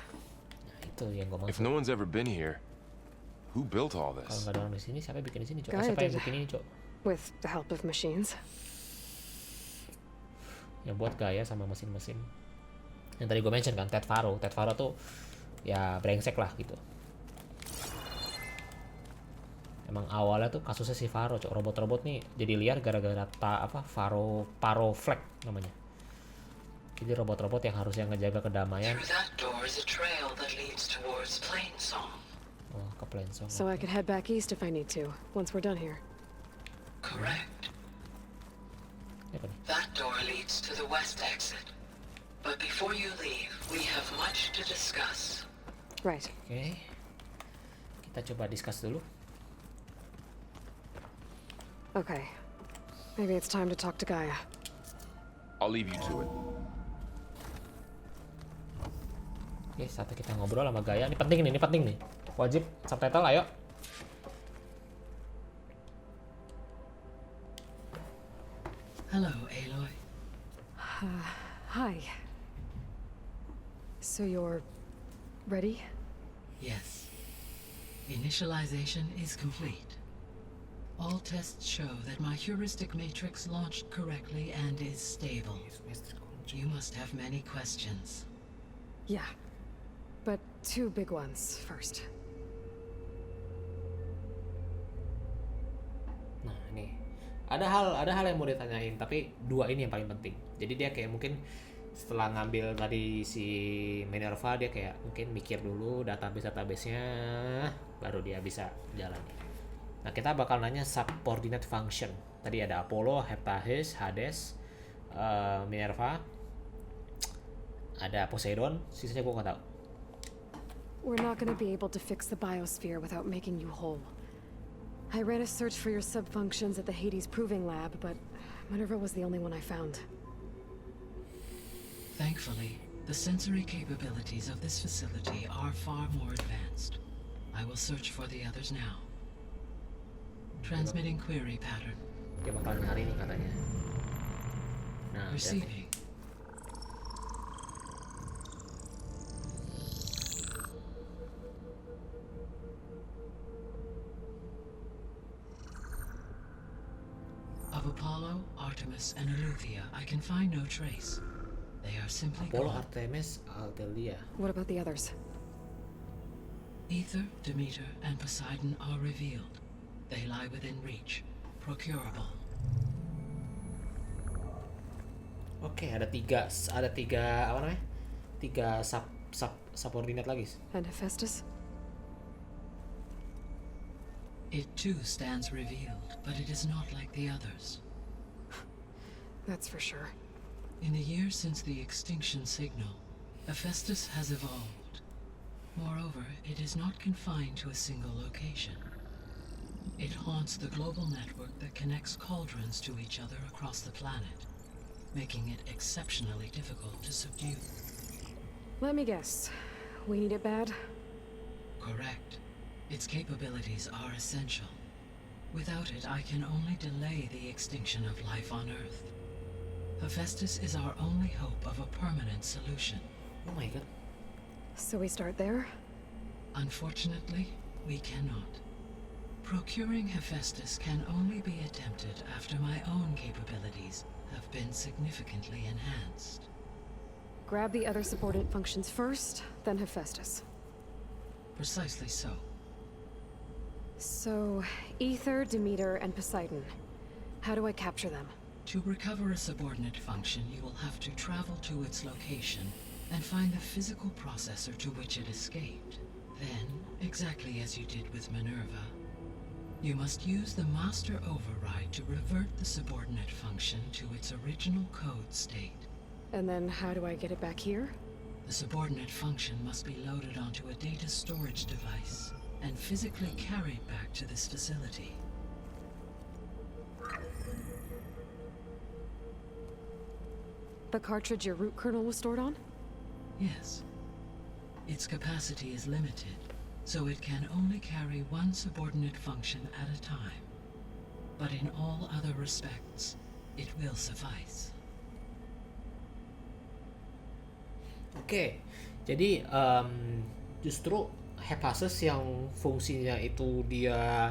Nah, itu yang gue maksud. If no one's ever been here, who built all Kalau this? nggak ada orang di sini, siapa yang bikin di sini, Cok? Gaia Siapa yang did. bikin ini, Cok? With the help of machines. Yang buat Gaia sama mesin-mesin. Yang tadi gue mention kan, Ted Faro. Ted Faro tuh ya brengsek lah gitu. Emang awalnya tuh kasusnya si Faro, Cok. Robot-robot nih jadi liar gara-gara Faro flag namanya. Jadi robot-robot yang harusnya ngejaga kedamaian. Through that door is a trail that leads towards Plainsong. Oh, ke Plainsong. So I could head back east if I need to, once we're done here. Correct. Apa nih? That door leads to the west exit. But before you leave, we have much to discuss. Right. Oke. Kita coba discuss dulu. Okay. Maybe it's time to talk to Gaia. I'll leave you to it. Oke, saatnya kita ngobrol sama Gaia. Ini penting nih. Wajib subtitle, ayo. Hello, Aloy. Hi. So you're ready? Yes. Initialization is complete. All tests show that my heuristic matrix launched correctly and is stable. You must have many questions. Yeah. But two big ones first. Nah, ini ada hal yang mau ditanyain, tapi dua ini yang paling penting. Jadi dia kayak mungkin setelah ngambil tadi si Minerva, dia kayak mungkin mikir dulu database-nya, baru dia bisa jalan. Nah, kita bakal nanya subordinate function. Tadi ada Apollo, Hephaestus, Hades, Minerva, ada Poseidon, sisanya gue nggak tahu. We're not gonna be able to fix the biosphere without making you whole. I ran a search for your subfunctions at the Hades Proving Lab, but Minerva was the only one I found. Thankfully, the sensory capabilities of this facility are far more advanced. I will search for the others now. Transmitting query pattern. Dia bakal nyari nih katanya. Nah, Receiving. Of Apollo, Artemis, and Eleuthia, I can find no trace. They are simply Apollo, gone. Artemis, Aldelia. What about the others? Ether, Demeter, and Poseidon are revealed. They lie within reach, procurable. Oke, ada tiga apa namanya? Tiga subordinate lagi. And Hephaestus? It too stands revealed, but it is not like the others. That's for sure. In the years since the extinction signal, Hephaestus has evolved. Moreover, it is not confined to a single location. It haunts the global network that connects cauldrons to each other across the planet, making it exceptionally difficult to subdue. Let me guess. We need it bad? Correct. Its capabilities are essential. Without it, I can only delay the extinction of life on Earth. Hephaestus is our only hope of a permanent solution. Oh my god. So we start there? Unfortunately, we cannot. Procuring Hephaestus can only be attempted after my own capabilities have been significantly enhanced. Grab the other subordinate functions first, then Hephaestus. Precisely so. So, Ether, Demeter, and Poseidon. How do I capture them? To recover a subordinate function, you will have to travel to its location and find the physical processor to which it escaped. Then, exactly as you did with Minerva, you must use the master override to revert the subordinate function to its original code state. And then how do I get it back here? The subordinate function must be loaded onto a data storage device and physically carried back to this facility. The cartridge your root kernel was stored on? Yes. Its capacity is limited, so it can only carry one subordinate function at a time. But in all other respects, it will suffice. Oke, jadi justru Hephaestus yang fungsinya itu dia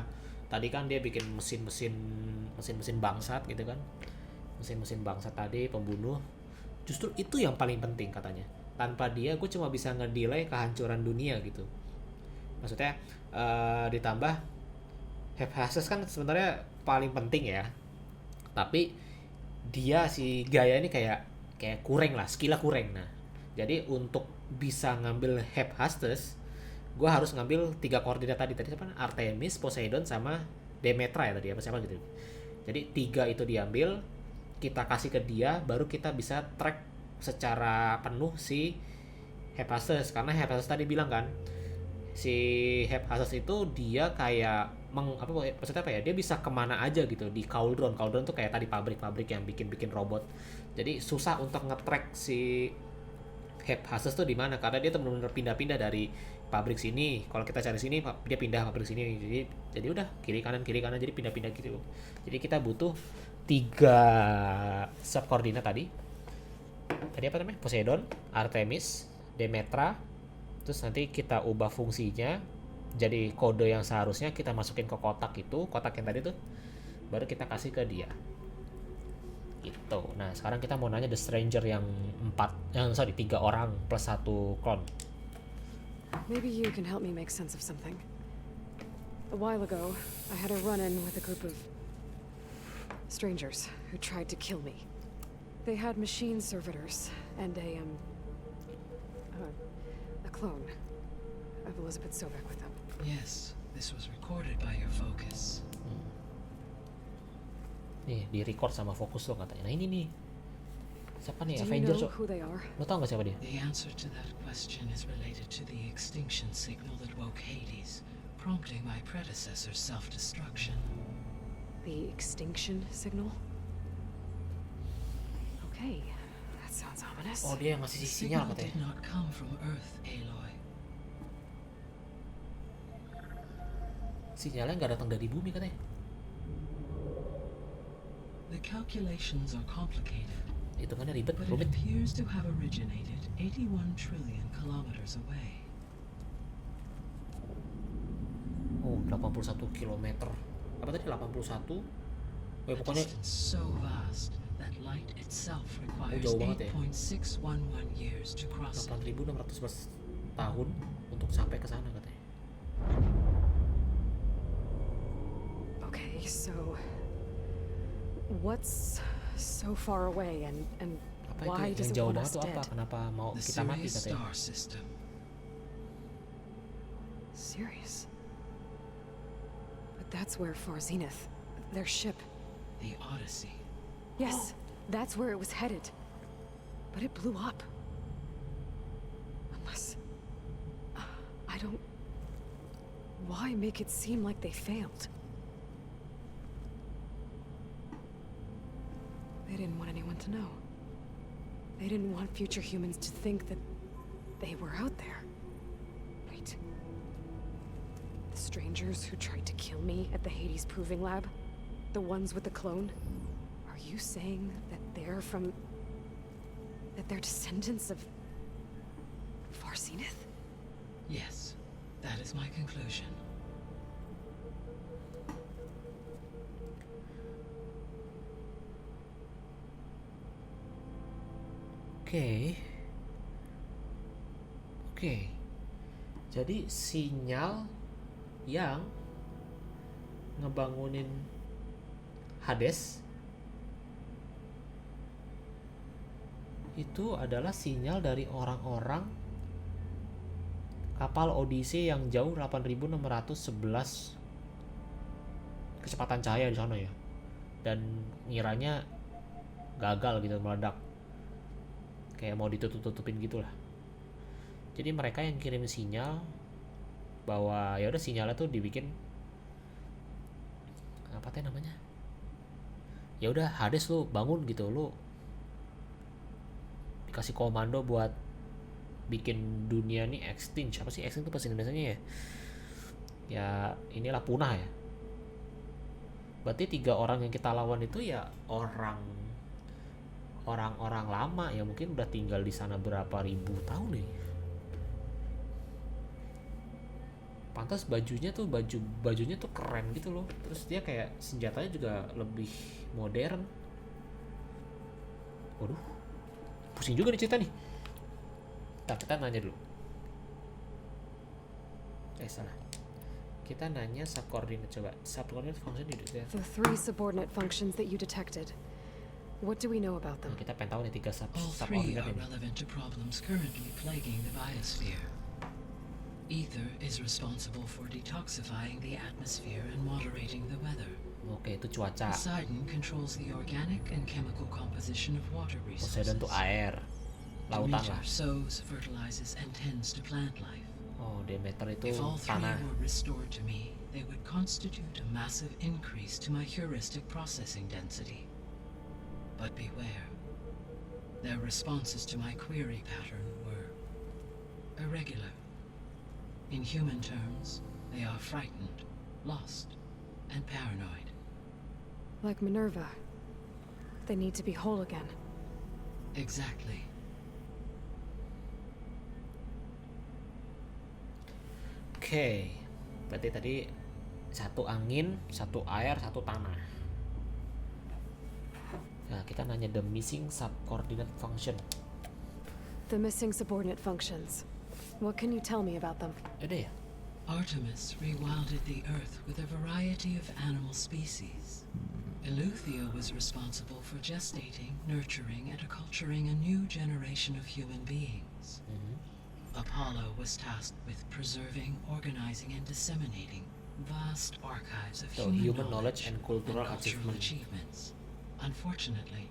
tadi kan dia bikin mesin-mesin bangsat gitu kan, mesin-mesin bangsat tadi pembunuh. Justru itu yang paling penting katanya. Tanpa dia gue cuma bisa ngedelay kehancuran dunia gitu. Maksudnya ditambah Hephaestus kan sebenarnya paling penting ya. Tapi dia si Gaia ini kayak kayak kurang lah, skillnya kurang. Nah, jadi untuk bisa ngambil Hephaestus, gue harus ngambil 3 koordinat tadi siapa? Artemis, Poseidon, sama Demetra ya tadi apa siapa gitu. Jadi 3 itu diambil, kita kasih ke dia, baru kita bisa track secara penuh si Hephaestus. Karena Hephaestus tadi bilang kan, si Hephaestus itu dia kayak maksudnya apa ya, dia bisa kemana aja gitu di Cauldron tuh kayak tadi pabrik-pabrik yang bikin robot. Jadi susah untuk nge-track si Hephaestus tuh di mana, karena dia tuh benar-benar pindah-pindah dari pabrik sini, kalau kita cari sini dia pindah pabrik sini, jadi udah kiri kanan jadi pindah-pindah gitu. Jadi kita butuh 3 subkoordinat tadi apa namanya, Poseidon, Artemis, Demetra. Terus nanti kita ubah fungsinya jadi kode yang seharusnya kita masukin ke kotak yang tadi tuh, baru kita kasih ke dia gitu. Nah sekarang kita mau nanya The Stranger yang 3 orang plus 1 klon. Maybe you can help me make sense of something. A while ago, I had a run-in with a group of strangers who tried to kill me. They had machine servitors and a clone of Elizabeth Sobek with them. Yes, this was recorded by your focus. Nih di record sama fokus lo katanya. Nah ini nih siapa nih, Do you Avengers? know who they are? Lo tau gak siapa dia? The answer to that question is related to the extinction signal that woke Hades, prompting my predecessor's self-destruction. The extinction signal? Okay, that sounds ominous. Oh dia yang ngasih The sinyal signal did katanya. not come from Earth, Aloy. Sinyalnya nggak datang dari bumi katanya. The calculations are complicated, Hitungannya ribet, but it rumit. appears to have originated 81 trillion kilometers away. Oh 81 kilometer. Apa tadi 81? A Pokoknya distance so vast that light itself requires jauh banget ya. 8.611 years to cross it. 8.611 tahun untuk sampai ke sana katanya. Okay, so what's so far away and Apa why itu does yang it jauh want banget us tuh apa? dead? Kenapa mau The kita mati Sirius katanya? star system. Serious? But that's where Far Zenith, their ship. The Odyssey. Yes, that's where it was headed. But it blew up. Unless... I don't... Why make it seem like they failed? They didn't want anyone to know. They didn't want future humans to think that they were out there. Wait. The strangers who tried to kill me at the Hades Proving Lab? The ones with the clone? Are you saying that they're from... that they're descendants of... Far Zenith? Yes, that is my conclusion. Oke. Jadi sinyal yang ngebangunin Hades itu adalah sinyal dari orang-orang kapal Odyssey yang jauh 8.611 kecepatan cahaya di sana ya. Dan ngiranya gagal gitu, meledak. Kayak mau ditutup-tutupin gitulah. Jadi mereka yang kirim sinyal bahwa ya udah sinyalnya tuh dibikin apa teh namanya? Ya udah Hades lu bangun gitu, lu dikasih komando buat bikin dunia nih extinct. Apa sih extinct itu bahasa Indonesianya ya? Ya inilah punah ya. Berarti 3 orang yang kita lawan itu ya orang-orang lama ya, mungkin udah tinggal di sana berapa ribu tahun nih. Pantas bajunya tuh keren gitu loh. Terus dia kayak senjatanya juga lebih modern. Waduh, pusing juga nih cerita nih. Kita nanya dulu. Salah. Kita nanya subcoordinate coba. Subcoordinate function di The 3 subordinate functions that you detected. What do we know about them? Nah, kita pengen tahu nih 3 All three subordinate are ini. relevant to problems currently plaguing the biosphere. Ether is responsible for detoxifying the atmosphere and moderating the weather. Oke, itu cuaca. Poseidon controls the organic and chemical composition of water Poseidon resources. tuh air, lautan Demeter lah. sows, fertilizes, and tends to plant life. Oh, Demeter itu If all three tanah. were restored to me, they would constitute a massive increase to my heuristic processing density. But beware. Their responses to my query pattern were irregular. In human terms, they are frightened, lost, and paranoid. Like Minerva. They need to be whole again. Exactly. Oke, berarti tadi 1 angin, 1 air, 1 tanah. Nah, kita nanya the missing subcoordinate function. The missing subordinate functions. What can you tell me about them? Ada ya? Artemis rewilded the Earth with a variety of animal species. Eleuthia was responsible for gestating, nurturing, and acculturating a new generation of human beings. Apollo was tasked with preserving, organizing, and disseminating vast archives of So, human knowledge and cultural cultural achievement. achievements. Unfortunately,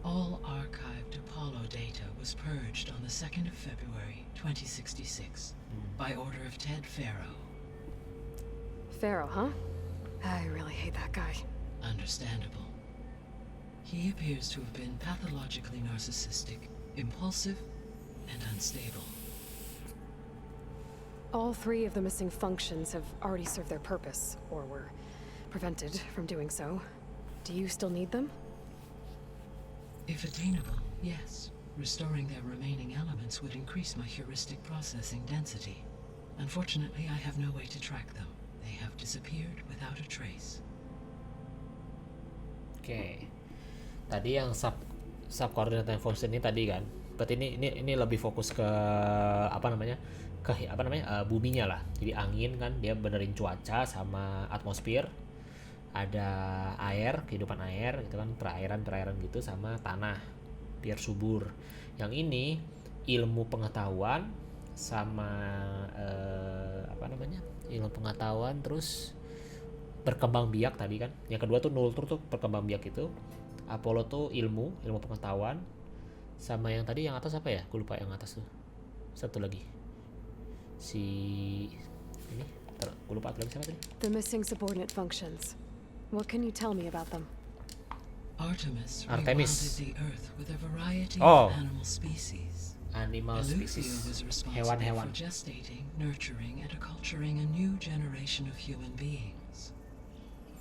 all archived Apollo data was purged on the 2nd of February, 2066, by order of Ted Faro. Pharaoh, huh? I really hate that guy. Understandable. He appears to have been pathologically narcissistic, impulsive, and unstable. All 3 of the missing functions have already served their purpose, or were prevented from doing so. Do you still need them? If attainable, yes. Restoring their remaining elements would increase my heuristic processing density. Unfortunately, I have no way to track them. They have disappeared without a trace. Oke. Tadi yang subcoordinate function ini tadi kan. Berarti ini lebih fokus ke buminya lah. Jadi angin kan dia benerin cuaca sama atmosfer. Ada air, kehidupan air gitu kan, perairan gitu, sama tanah biar subur. Yang ini ilmu pengetahuan sama ilmu pengetahuan, terus berkembang biak tadi kan. Yang kedua tuh nultur tuh berkembang biak itu. Apollo tuh ilmu pengetahuan, sama yang tadi yang atas apa ya? Gue lupa yang atas tuh. Satu lagi si ini, gue lupa lagi siapa tadi. The missing subordinate functions. What can you tell me about them? Artemis Artemis. rewilded the Earth with a variety Oh. of animal species. Animal Eleuthia species, was responsible hewan-hewan. for gestating, nurturing, and acculturating a new generation of human beings.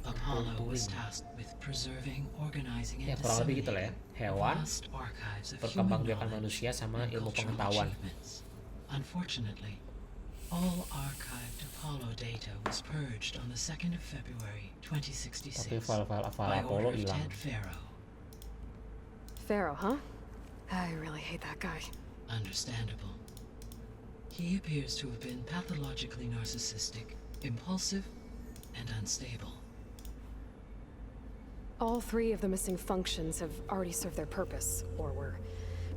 Apollo was tasked with preserving, organizing, Ya and kurang lebih gitu lah ya. disseminating Hewan, vast archives of perkembangbiakan human knowledge manusia sama and ilmu cultural pengetahuan. achievements. Unfortunately, all archived Apollo data was purged on the 2nd of February, 2066 Tapi file-file by Apollo order of hilang. Ted Faro. Pharaoh, huh? I really hate that guy. Understandable. He appears to have been pathologically narcissistic, impulsive, and unstable. All 3 of the missing functions have already served their purpose, or were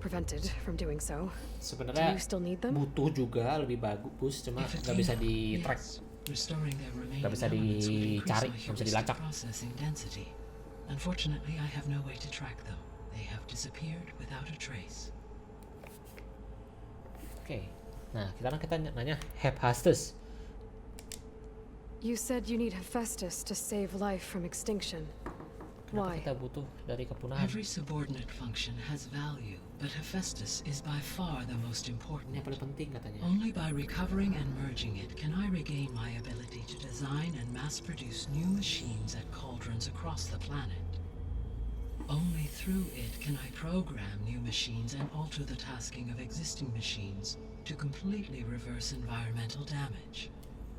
prevented from doing so. Do Sebenarnya you still need them? butuh juga lebih bagus, cuma If nggak bisa attainable, di track. yes. Restoring their remaining Nggak bisa elements would increase dicari, my nggak bisa heuristic dilacak. processing density. Unfortunately, I have no way to track them. They have disappeared without a trace. Oke. Nah, sekarang kita nanya Hephaestus. You said you need Hephaestus to save life from extinction. Kenapa Why? kita butuh dari kepunahan? Every subordinate function has value, but Hephaestus is by far the most important. Ini yang paling penting katanya. Only by recovering and merging it can I regain my ability to design and mass-produce new machines at cauldrons across the planet. Only through it can I program new machines and alter the tasking of existing machines to completely reverse environmental damage.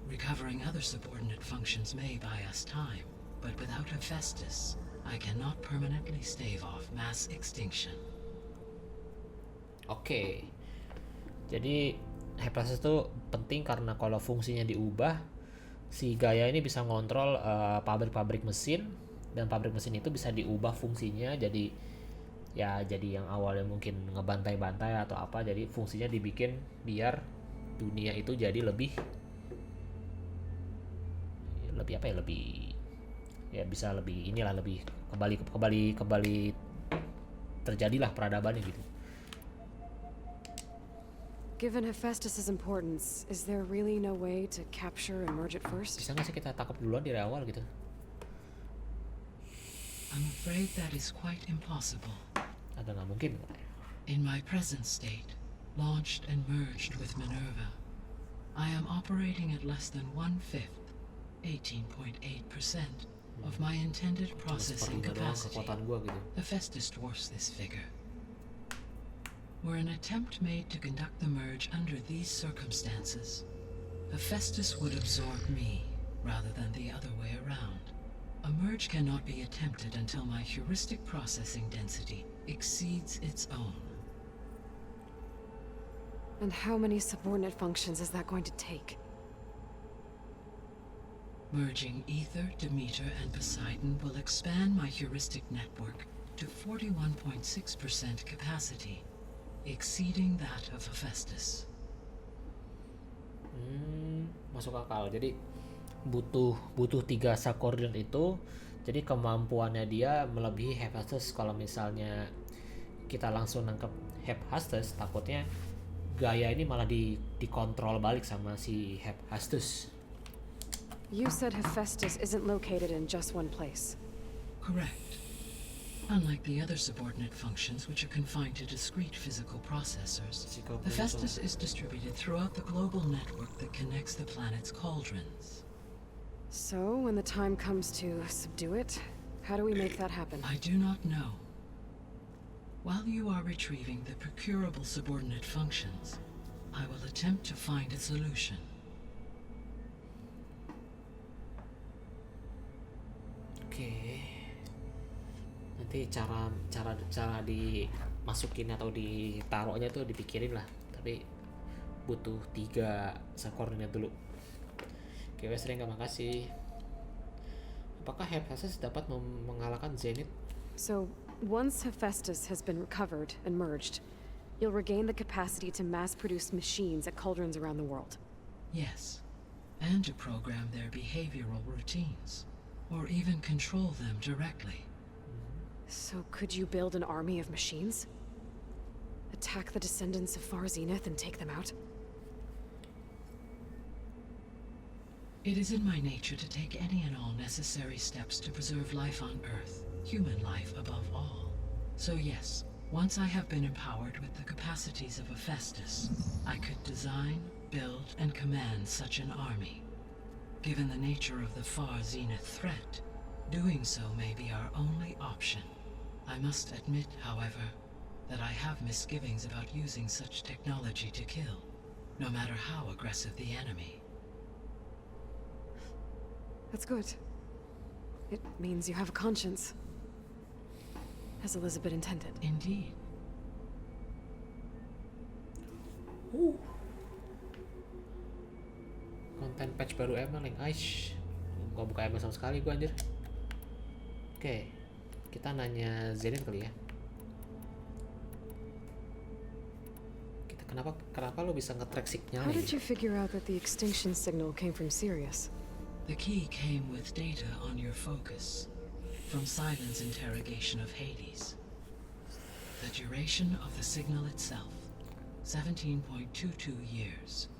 Recovering other subordinate functions may buy us time, but without Hephaestus, I cannot permanently stave off mass extinction. Oke. Jadi Hephaestus itu penting karena kalau fungsinya diubah, si Gaia ini bisa ngontrol pabrik-pabrik mesin, dan pabrik mesin itu bisa diubah fungsinya jadi ya jadi yang awalnya mungkin ngebantai-bantai atau apa, jadi fungsinya dibikin biar dunia itu jadi lebih apa ya, lebih ya bisa lebih inilah, lebih kembali terjadilah peradabannya gitu. Given Hephaestus's importance, is there really no way to capture and merge it first? Bisa nggak sih kita tangkap duluan dari awal gitu? I'm afraid that is quite impossible. Agak nggak mungkin. In my present state, launched and merged with Minerva, I am operating at less than 1/5, 18.8% of my intended processing capacity. Kekuatan gua gitu. Hephaestus dwarfs this figure. Were an attempt made to conduct the merge under these circumstances, Hephaestus would absorb me rather than the other way around. A merge cannot be attempted until my heuristic processing density exceeds its own. And how many subordinate functions is that going to take? Merging Ether, Demeter, and Poseidon will expand my heuristic network to 41.6% capacity, exceeding that of Hephaestus. Masuk akal. Jadi butuh 3 subordinate itu, jadi kemampuannya dia melebihi Hephaestus. Kalau misalnya kita langsung nangkep Hephaestus, takutnya Gaia ini malah dikontrol balik sama si Hephaestus. You said Hephaestus isn't located in just one place. Correct. Unlike the other subordinate functions, which are confined to discrete physical processors, Hephaestus is distributed throughout the global network that connects the planet's cauldrons. So, when the time comes to subdue it, how do we make that happen? I do not know. While you are retrieving the procurable subordinate functions, I will attempt to find a solution. Oke. Nanti cara dimasukin atau ditaruhnya tuh dipikirin lah. Tapi butuh 3 subordinate dulu. Oke, Rengga, makasih. Apakah Hephaestus dapat mengalahkan Zenith? So, once Hephaestus has been recovered and merged, you'll regain the capacity to mass-produce machines at cauldrons around the world. Yes, and to program their behavioral routines, or even control them directly. So could you build an army of machines? Attack the descendants of Far Zenith and take them out? It is in my nature to take any and all necessary steps to preserve life on Earth, human life above all. So yes, once I have been empowered with the capacities of Hephaestus, I could design, build, and command such an army. Given the nature of the Far Zenith threat, doing so may be our only option. I must admit, however, that I have misgivings about using such technology to kill, no matter how aggressive the enemy. That's good. It means you have a conscience. As Elizabeth intended. Indeed. Konten patch baru emang yang aish. Gak buka emang sama sekali gua anjir. Oke, kita nanya Zenith kali ya. Kenapa lo bisa nge-track signal? How did you figure out that the extinction signal came from Sirius? The key came with data on your focus, from Simon's interrogation of Hades. The duration of the signal itself, 17.22 years.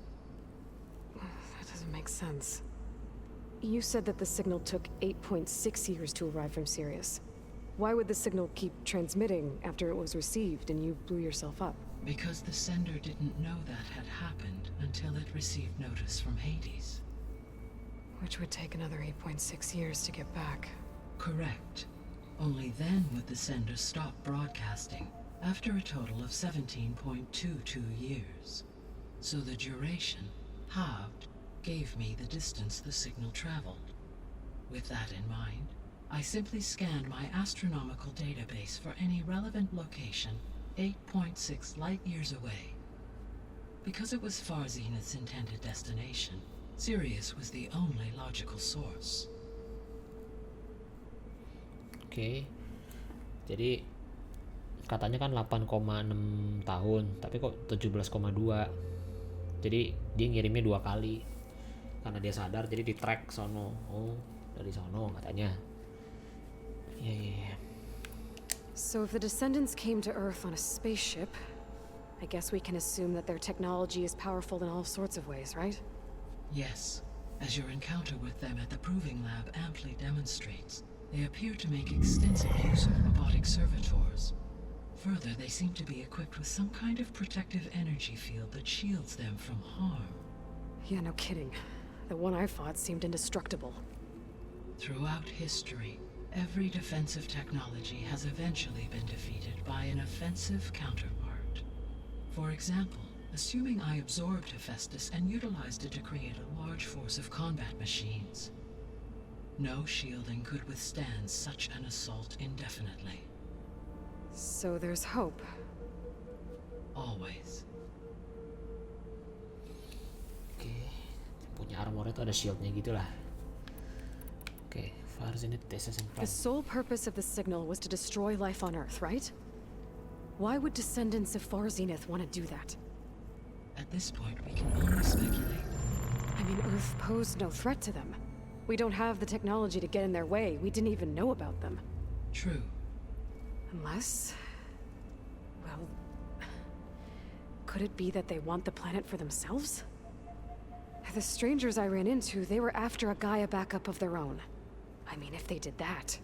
That doesn't make sense. You said that the signal took 8.6 years to arrive from Sirius. Why would the signal keep transmitting after it was received and you blew yourself up? Because the sender didn't know that had happened until it received notice from Hades. Which would take another 8.6 years to get back. Correct. Only then would the sender stop broadcasting, after a total of 17.22 years. So the duration, halved, gave me the distance the signal traveled. With that in mind, I simply scanned my astronomical database for any relevant location 8.6 light-years away. Because it was Far Zenith's intended destination, Sirius was the only logical source. Oke. Jadi katanya kan 8,6 tahun, tapi kok 17,2. Jadi dia ngirimnya 2 kali karena dia sadar, jadi di track sono. Oh, dari sono katanya. Yeah. So if the descendants came to Earth on a spaceship, I guess we can assume that their technology is powerful in all sorts of ways, right? Yes, as your encounter with them at the proving lab amply demonstrates, they appear to make extensive use of robotic servitors. Further, they seem to be equipped with some kind of protective energy field that shields them from harm. Yeah, no kidding. The one I fought seemed indestructible. Throughout history, every defensive technology has eventually been defeated by an offensive counterpart. For example, assuming I absorbed Hephaestus and utilized it to create a large force of combat machines. No shielding could withstand such an assault indefinitely. So there's hope. Always. Oke, punya armor itu ada shieldnya gitulah. Oke, fires in it, tests and The sole purpose of the signal was to destroy life on Earth, right? Why would descendants of Far Zenith want to do that? At this point, we can only speculate. I mean, Earth posed no threat to them. We don't have the technology to get in their way. We didn't even know about them. True. Unless... well... could it be that they want the planet for themselves? The strangers I ran into, they were after a Gaia backup of their own. I mean, if they did that...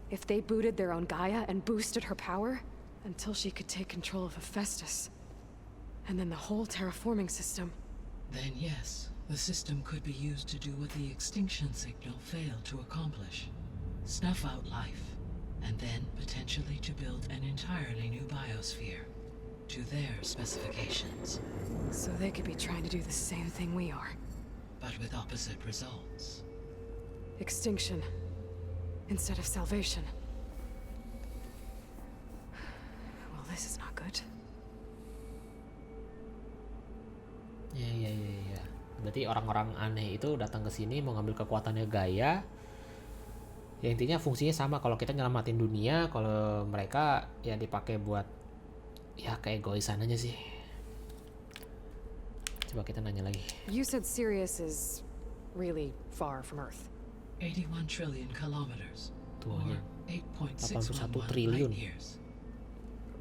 if they booted their own Gaia and boosted her power... until she could take control of Hephaestus. And then the whole terraforming system... Then yes, the system could be used to do what the extinction signal failed to accomplish. Snuff out life. And then potentially to build an entirely new biosphere to their specifications. So they could be trying to do the same thing we are. But with opposite results. Extinction instead of salvation. Well, this is not good. Ya. Berarti orang-orang aneh itu datang ke sini mau ngambil kekuatannya Gaia. Ya intinya fungsinya sama, kalau kita nyelamatin dunia, kalau mereka ya dipakai buat ya keegoisan aja sih. Coba kita nanya lagi. You said Sirius is really far from Earth. 81 trillion kilometers. Tuh Or aja. 81 8.611 triliun. light years.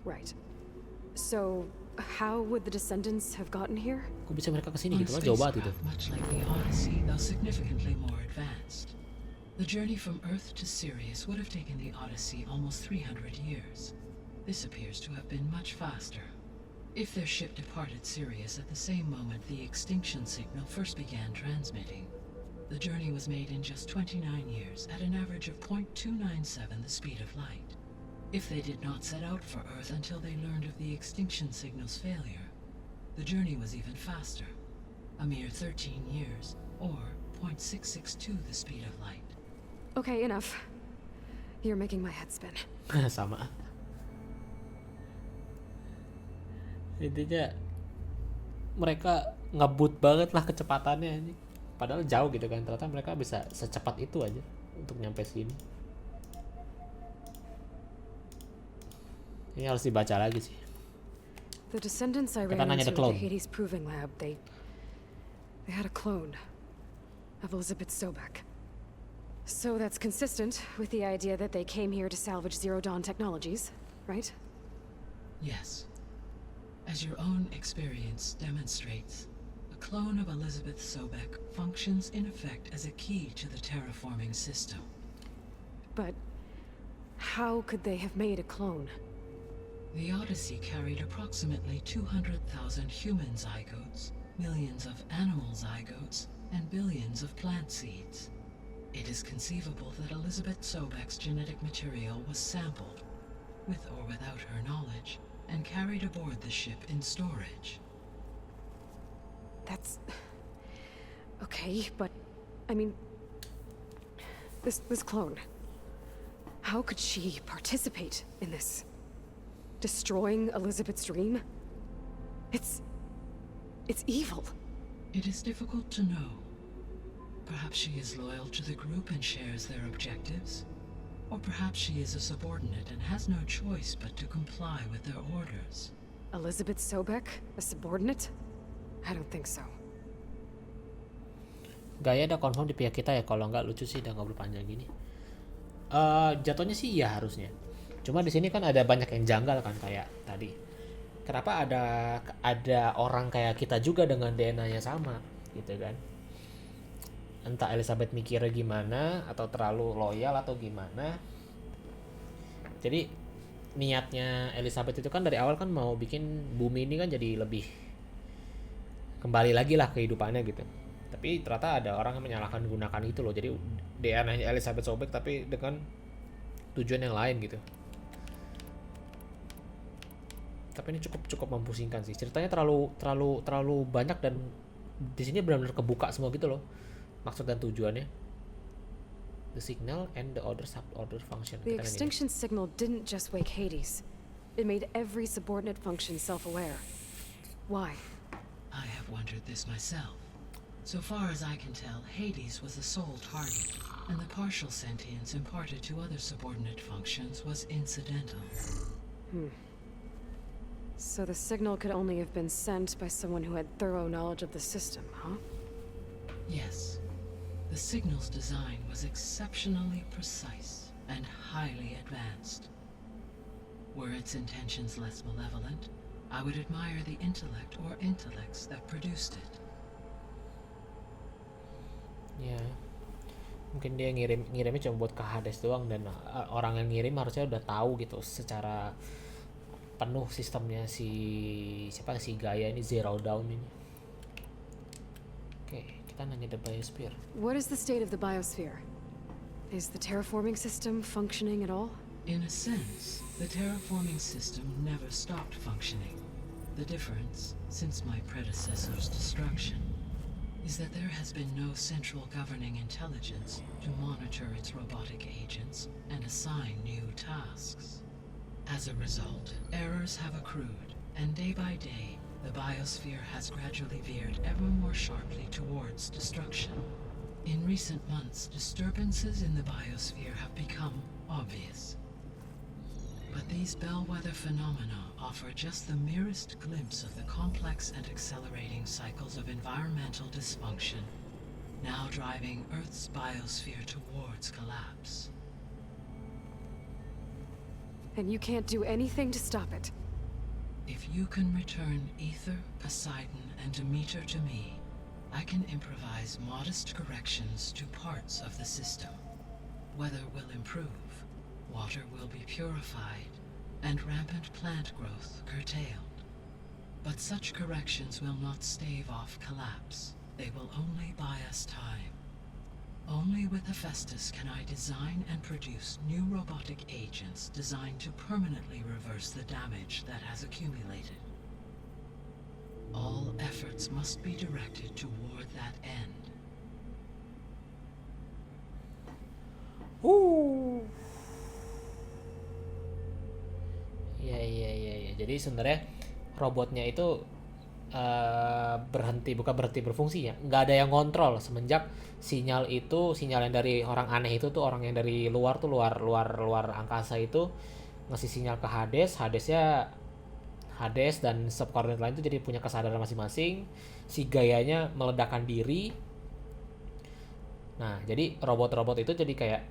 Right. So, how would the descendants have gotten here? Kok bisa mereka kesini On a gitu kan? Jauh banget itu. spacecraft much like the Odyssey, though significantly more advanced. The journey from Earth to Sirius would have taken the Odyssey almost 300 years. This appears to have been much faster. If their ship departed Sirius at the same moment the extinction signal first began transmitting, the journey was made in just 29 years at an average of 0.297 the speed of light. If they did not set out for Earth until they learned of the extinction signal's failure, the journey was even faster, a mere 13 years, or 0.662 the speed of light. Okay, enough. You're making my head spin. Sama. Intinya mereka ngebut banget lah kecepatannya ini. Padahal jauh gitu kan. Ternyata mereka bisa secepat itu aja untuk nyampe sini. Ini harus dibaca lagi sih. The descendants I Kita ran nanya into the at clone. the Hades Proving Lab, they had a clone of Elizabeth Sobek. So that's consistent with the idea that they came here to salvage Zero Dawn technologies, right? Yes. As your own experience demonstrates, a clone of Elizabeth Sobek functions in effect as a key to the terraforming system. But how could they have made a clone? The Odyssey carried approximately 200,000 human zygotes, millions of animal zygotes, and billions of plant seeds. It is conceivable that Elizabeth Sobek's genetic material was sampled, with or without her knowledge, and carried aboard the ship in storage. That's... okay, but... I mean... This clone... how could she participate in this? Destroying Elizabeth's dream? It's evil. It is difficult to know. Perhaps she is loyal to the group and shares their objectives. Or perhaps she is a subordinate and has no choice but to comply with their orders. Elizabeth Sobek, a subordinate? I don't think so. Gaia ada confirm di pihak kita ya, kalau nggak lucu sih udah ngobrol panjang gini. Jatuhnya sih iya harusnya. Cuma di sini kan ada banyak yang janggal kan, kayak tadi. Kenapa ada orang kayak kita juga dengan DNA-nya sama, gitu kan? Entah Elizabeth mikirnya gimana atau terlalu loyal atau gimana. Jadi niatnya Elizabeth itu kan dari awal kan mau bikin bumi ini kan jadi lebih kembali lagi lah kehidupannya gitu. Tapi ternyata ada orang yang menyalahkan gunakan itu loh. Jadi DNA-nya Elizabeth Sobek tapi dengan tujuan yang lain gitu. Tapi ini cukup mempusingkan sih. Ceritanya terlalu banyak dan di sini benar-benar kebuka semua gitu loh. Maksud dan tujuannya. The signal and the other sub-order function. The extinction signal didn't just wake Hades. It made every subordinate function self-aware. Why? I have wondered this myself. So far as I can tell, Hades was the sole target, and the partial sentience imparted to other subordinate functions was incidental. So the signal could only have been sent by someone who had thorough knowledge of the system, huh? Yes. The signal's design was exceptionally precise and highly advanced. Were its intentions less malevolent, I would admire the intellect or intellects that produced it. Ya, mungkin dia ngirimnya cuma buat ke Hades doang, dan orang yang ngirim harusnya udah tahu gitu secara penuh sistemnya si Gaia ini, Zero Dawn ini. Oke, kita nanya the biosphere. What is the state of the biosphere? Is the terraforming system functioning at all? In a sense, the terraforming system never stopped functioning. The difference, since my predecessor's destruction, is that there has been no central governing intelligence to monitor its robotic agents and assign new tasks. As a result, errors have accrued, and day by day, the biosphere has gradually veered ever more sharply towards destruction. In recent months, disturbances in the biosphere have become obvious. But these bellwether phenomena offer just the merest glimpse of the complex and accelerating cycles of environmental dysfunction, now driving Earth's biosphere towards collapse. And you can't do anything to stop it? If you can return Ether, Poseidon, and Demeter to me, I can improvise modest corrections to parts of the system. Weather will improve, water will be purified, and rampant plant growth curtailed. But such corrections will not stave off collapse. They will only buy us time. Only with Hephaestus can I design and produce new robotic agents designed to permanently reverse the damage that has accumulated. All efforts must be directed toward that end. Iya. Jadi sebenarnya robotnya itu bukan berhenti berfungsi ya. Nggak ada yang ngontrol semenjak sinyal yang dari orang aneh itu tuh, orang yang dari luar angkasa itu ngasih sinyal ke Hades dan subkoordinat lain itu jadi punya kesadaran masing-masing. Si Gaianya meledakkan diri. Nah, jadi robot-robot itu jadi kayak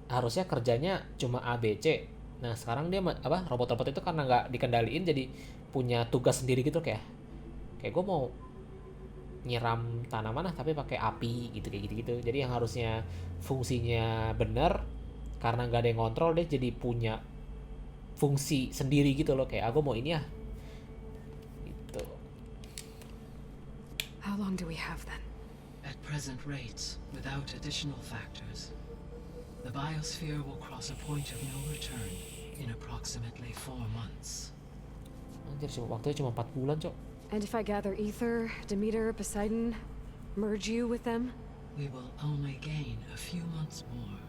harusnya kerjanya cuma ABC. Nah, sekarang dia robot-robot itu karena nggak dikendaliin jadi punya tugas sendiri gitu, kayak gue mau nyiram tanaman tapi pakai api gitu, kayak gitu. Jadi yang harusnya fungsinya benar, karena nggak ada yang kontrol, dia jadi punya fungsi sendiri gitu loh, kayak gue mau ini ya gitu. How long do we have then? At present rates, without additional factors, the biosphere will cross a point of no return in approximately 4 months. Anjir, waktunya cuma 4 bulan, Cok. And if I gather Ether, Demeter, Poseidon, merge you with them? We will only gain a few months more.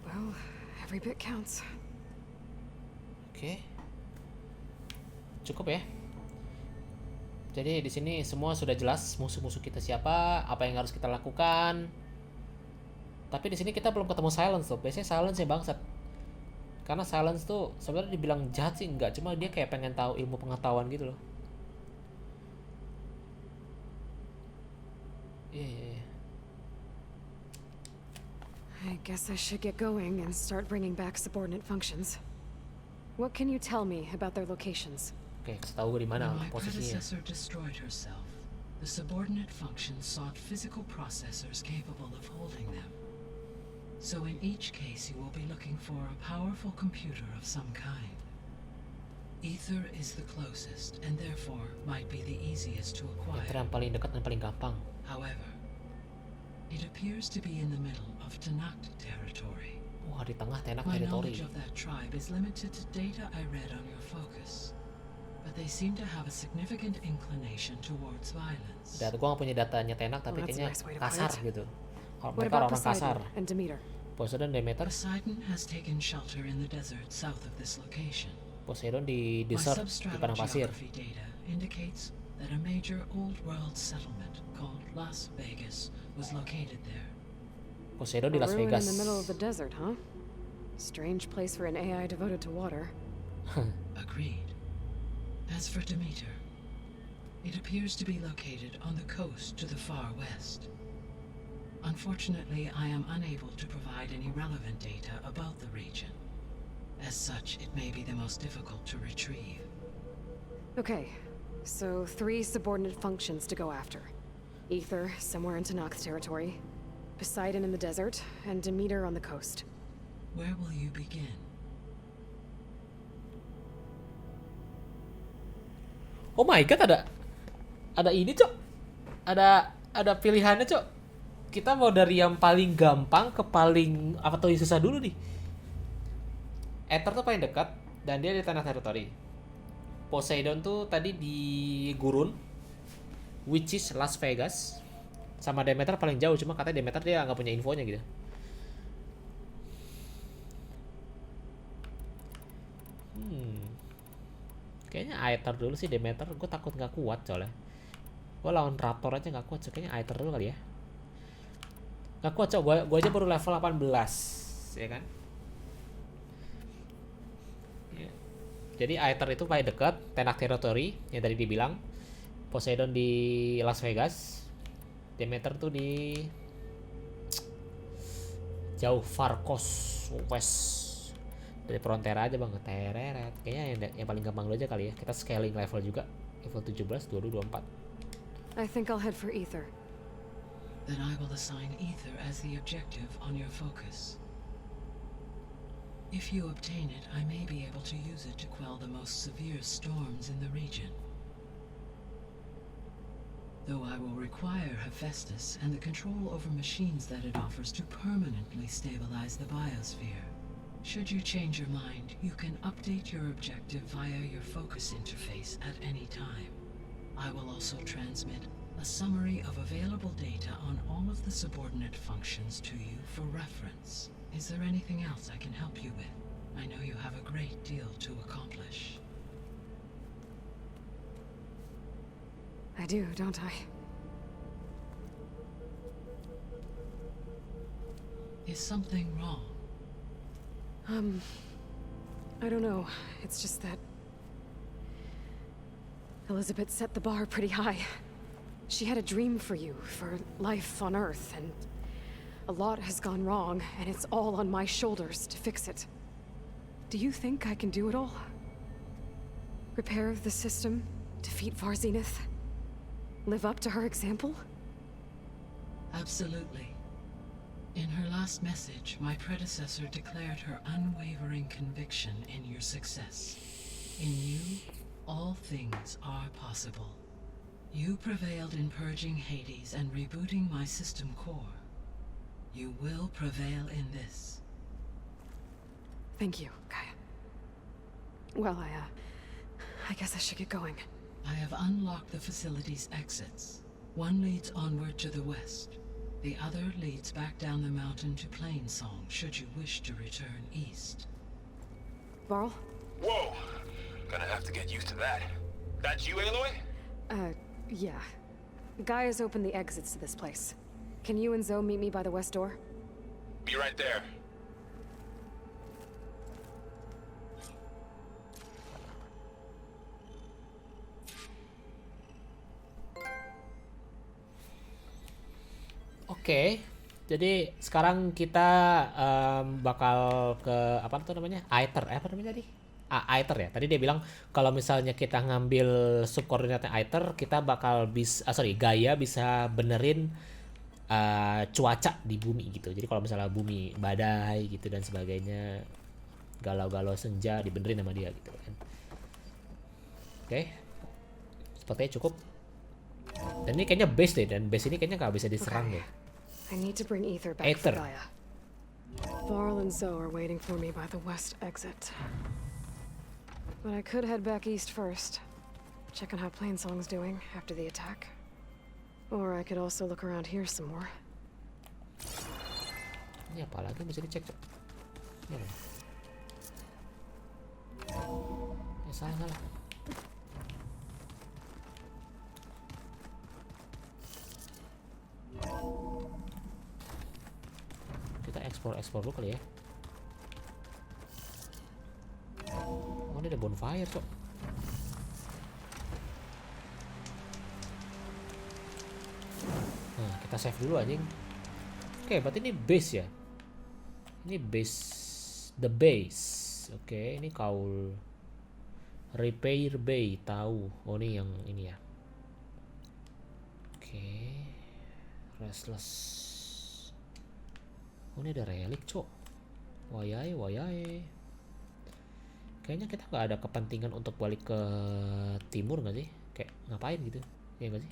Well, every bit counts. Oke. Cukup ya. Jadi di sini semua sudah jelas musuh-musuh kita siapa, apa yang harus kita lakukan. Tapi di sini kita belum ketemu Silence tuh. Biasanya Silence ya bangsat. Karena Silence tuh sebenarnya dibilang jahat sih enggak, cuma dia kayak pengen tahu ilmu pengetahuan gitu loh. Iya. I guess I should get going and start bringing back subordinate functions. What can you tell me about their locations? Oke, kasih tahu gue di mana When my posisinya. predecessor destroyed herself, the subordinate functions sought physical processors capable of holding them. So in each case you will be looking for a powerful computer of some kind. Ether is the closest, and therefore might be the easiest to acquire. Yang paling dekat dan paling gampang. However, it appears to be in the middle of Tanakh territory. Wah, di tengah Tenak My territory. knowledge of that tribe is limited to data I read on your focus, but they seem to have a significant inclination towards violence. Dan gue gak punya datanya Tenak, tapi Well, that's a kayaknya nice way to put kasar it. gitu. What Mereka about orang kasar. Poseidon and Demeter? Poseidon, Demeter. Poseidon has taken shelter in the desert south of this location. Poseidon di My desert, di padang pasir. substratigraphy data indicates that a major old world settlement called Las Vegas was located there. Poseidon di A Las ruin Vegas. in the middle of the desert, huh? Strange place for an AI devoted to water. Agreed. As for Demeter, it appears to be located on the coast to the far west. Unfortunately, I am unable to provide any relevant data about the region. As such, it may be the most difficult to retrieve. Okay, so 3 subordinate functions to go after. Ether, somewhere in Tanakh territory. Poseidon in the desert, and Demeter on the coast. Where will you begin? Oh my god, ada ini, Cok. Ada pilihannya, Cok. Kita mau dari yang paling gampang ke paling apa tuh yang susah dulu nih. Ether tuh paling dekat dan dia di tanah teritori. Poseidon tuh tadi di gurun, which is Las Vegas. Sama Demeter paling jauh, cuma katanya Demeter dia nggak punya infonya gitu. Kayaknya Aether dulu sih. Demeter gue takut nggak kuat soalnya. Gue lawan Raptor aja nggak kuat, so kayaknya Aether dulu kali ya. Nggak kuat, Cok. Gue aja baru level 18, ya kan? Ya. Jadi Aether itu paling dekat, Tanakh territory yang tadi dibilang. Poseidon di Las Vegas. Demeter tuh di jauh Farkos West. Dari Frontera aja bang, tereret. Kayaknya yang paling gampang dulu aja kali ya. Kita scaling level juga. Level 17, 22, 24. I think I'll head for Ether. Then I will assign Ether as the objective on your focus. If you obtain it, I may be able to use it to quell the most severe storms in the region. Though I will require Hephaestus and the control over machines that it offers to permanently stabilize the biosphere. Should you change your mind, you can update your objective via your focus interface at any time. I will also transmit a summary of available data on all of the subordinate functions to you for reference. Is there anything else I can help you with? I know you have a great deal to accomplish. I do, don't I? Is something wrong? I don't know. It's just that Elizabeth set the bar pretty high. She had a dream for you, for life on Earth, and a lot has gone wrong, and it's all on my shoulders to fix it. Do you think I can do it all? Repair the system, defeat Varzenith, live up to her example? Absolutely. In her last message, my predecessor declared her unwavering conviction in your success. In you, all things are possible. You prevailed in purging Hades and rebooting my system core. You will prevail in this. Thank you, Gaia. Well, I guess I should get going. I have unlocked the facility's exits. One leads onward to the west. The other leads back down the mountain to Plainsong, should you wish to return east. Varl? Whoa! Gonna have to get used to that. That's you, Aloy? Yeah. Gaia's opened the exits to this place. Can you and Zoe meet me by the west door? Be right there. Oke, jadi sekarang kita bakal ke apa tuh namanya? Aether, apa namanya tadi? Aether ya. Tadi dia bilang kalau misalnya kita ngambil subkoordinatnya Aether, kita bakal Gaia bisa benerin cuaca di bumi gitu. Jadi kalau misalnya bumi badai gitu dan sebagainya, galau-galau senja dibenerin sama dia gitu kan. Oke, sepertinya cukup. Dan ini kayaknya base deh, dan base ini kayaknya nggak bisa diserang deh. I need to bring Ether back for Gaia. Varl and Zoe are waiting for me by the west exit. But I could head back east first. Check on how Plainsong's doing after the attack. Or I could also look around here some more. Ini apa lagi bisa dicek, Cok? Ini apa? Ya salah. Kita explore dulu kali ya. Oh, ini ada bonfire, Cok. Nah, kita save dulu anjing. Oke, berarti ini base ya. Ini base, the base. Oke, ini kaul repair bay, tahu. Oh, ini yang ini ya. Oke. Restless. Oh, ini ada relik, Cok. Wayai. Kayaknya kita nggak ada kepentingan untuk balik ke timur nggak sih? Kayak ngapain gitu? Ya nggak sih?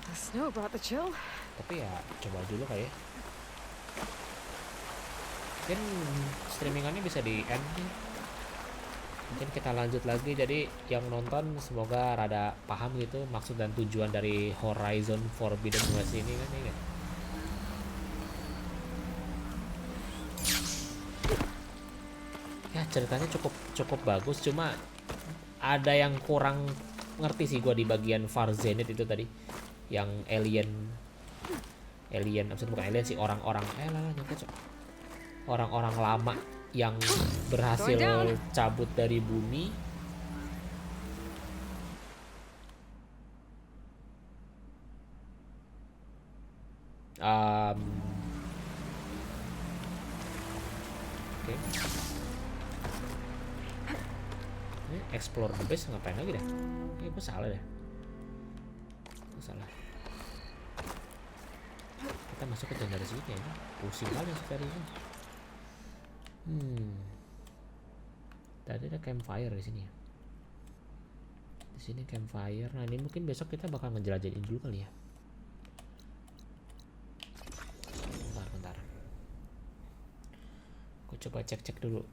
The snow brought the chill. Tapi ya coba dulu kayak. Mungkin streamingannya bisa di end nih. Mungkin kita lanjut lagi. Jadi yang nonton semoga rada paham gitu maksud dan tujuan dari Horizon Forbidden West ini kan ya. Ya ceritanya cukup bagus, cuma ada yang kurang ngerti sih gua di bagian Far Zenith itu tadi, yang alien maksudnya bukan alien sih, orang-orang orang-orang lama yang berhasil cabut dari bumi. Oke. Ini explore the base ngapain lagi deh? Ini gue salah deh. Gue salah. Kita masuk ke jalan dari sini ya. Pusing kali masuk dari sini. Tadi ada campfire di sini ya. Di sini campfire. Nah, ini mungkin besok kita bakal ngejelajahin dulu kali ya. Bentar. Gue coba cek dulu.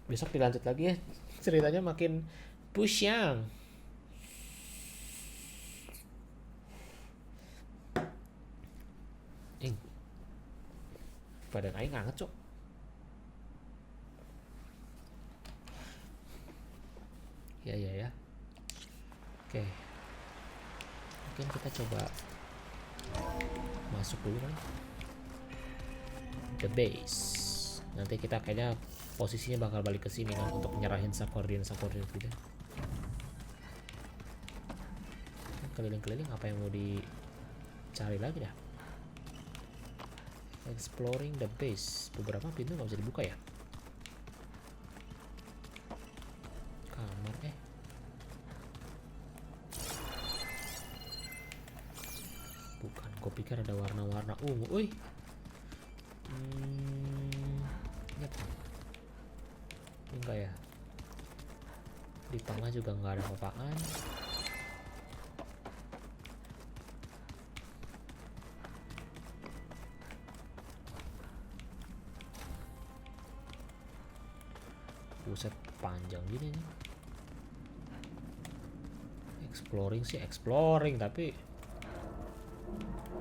Besok dilanjut lagi ya. Ceritanya makin pushing. Badan aing hangat, Cok. Ya. Oke. Mungkin kita coba masuk dulu kan. The base. Nanti kita kayaknya posisinya bakal balik ke sini kan untuk nyerahin subkoordinat gitu. Keliling-keliling apa yang mau dicari lagi dah? Exploring the base. Beberapa pintu nggak bisa dibuka ya? Kamar bukan, gue pikir ada warna-warna ungu. Ini apa? Ini enggak ya? Di tengah juga nggak ada apa-apaan. Buset, panjang gini nih. Exploring tapi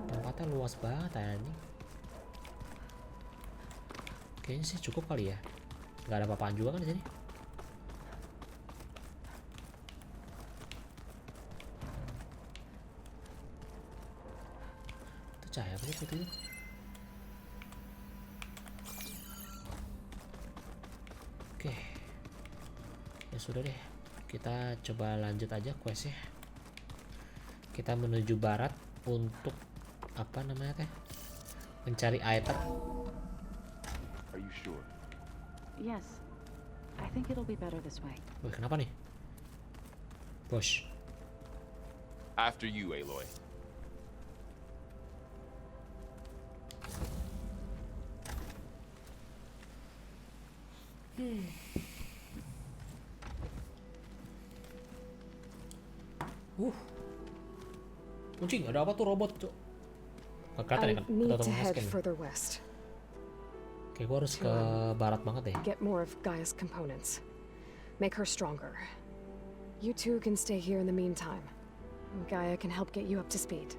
tempatnya luas banget anjing. Kayaknya sih cukup kali ya. Nggak ada apa-apaan juga kan di sini. Itu cahaya apa sih itu? Sudah deh, kita coba lanjut aja questnya. Kita menuju barat untuk apa namanya teh? Mencari item. Are you sure? Yes. I think it'll be better this way. Wih, kenapa nih? Bos. After you, Aloy. Kucing, ada apa tuh robot tuh? Gak kelihatan ya I kan? need to Ketemu head scan. further west. Kayak gue harus ke barat banget ya. Get more of Gaia's components. Make her stronger. You two can stay here in the meantime. Gaia can help get you up to speed.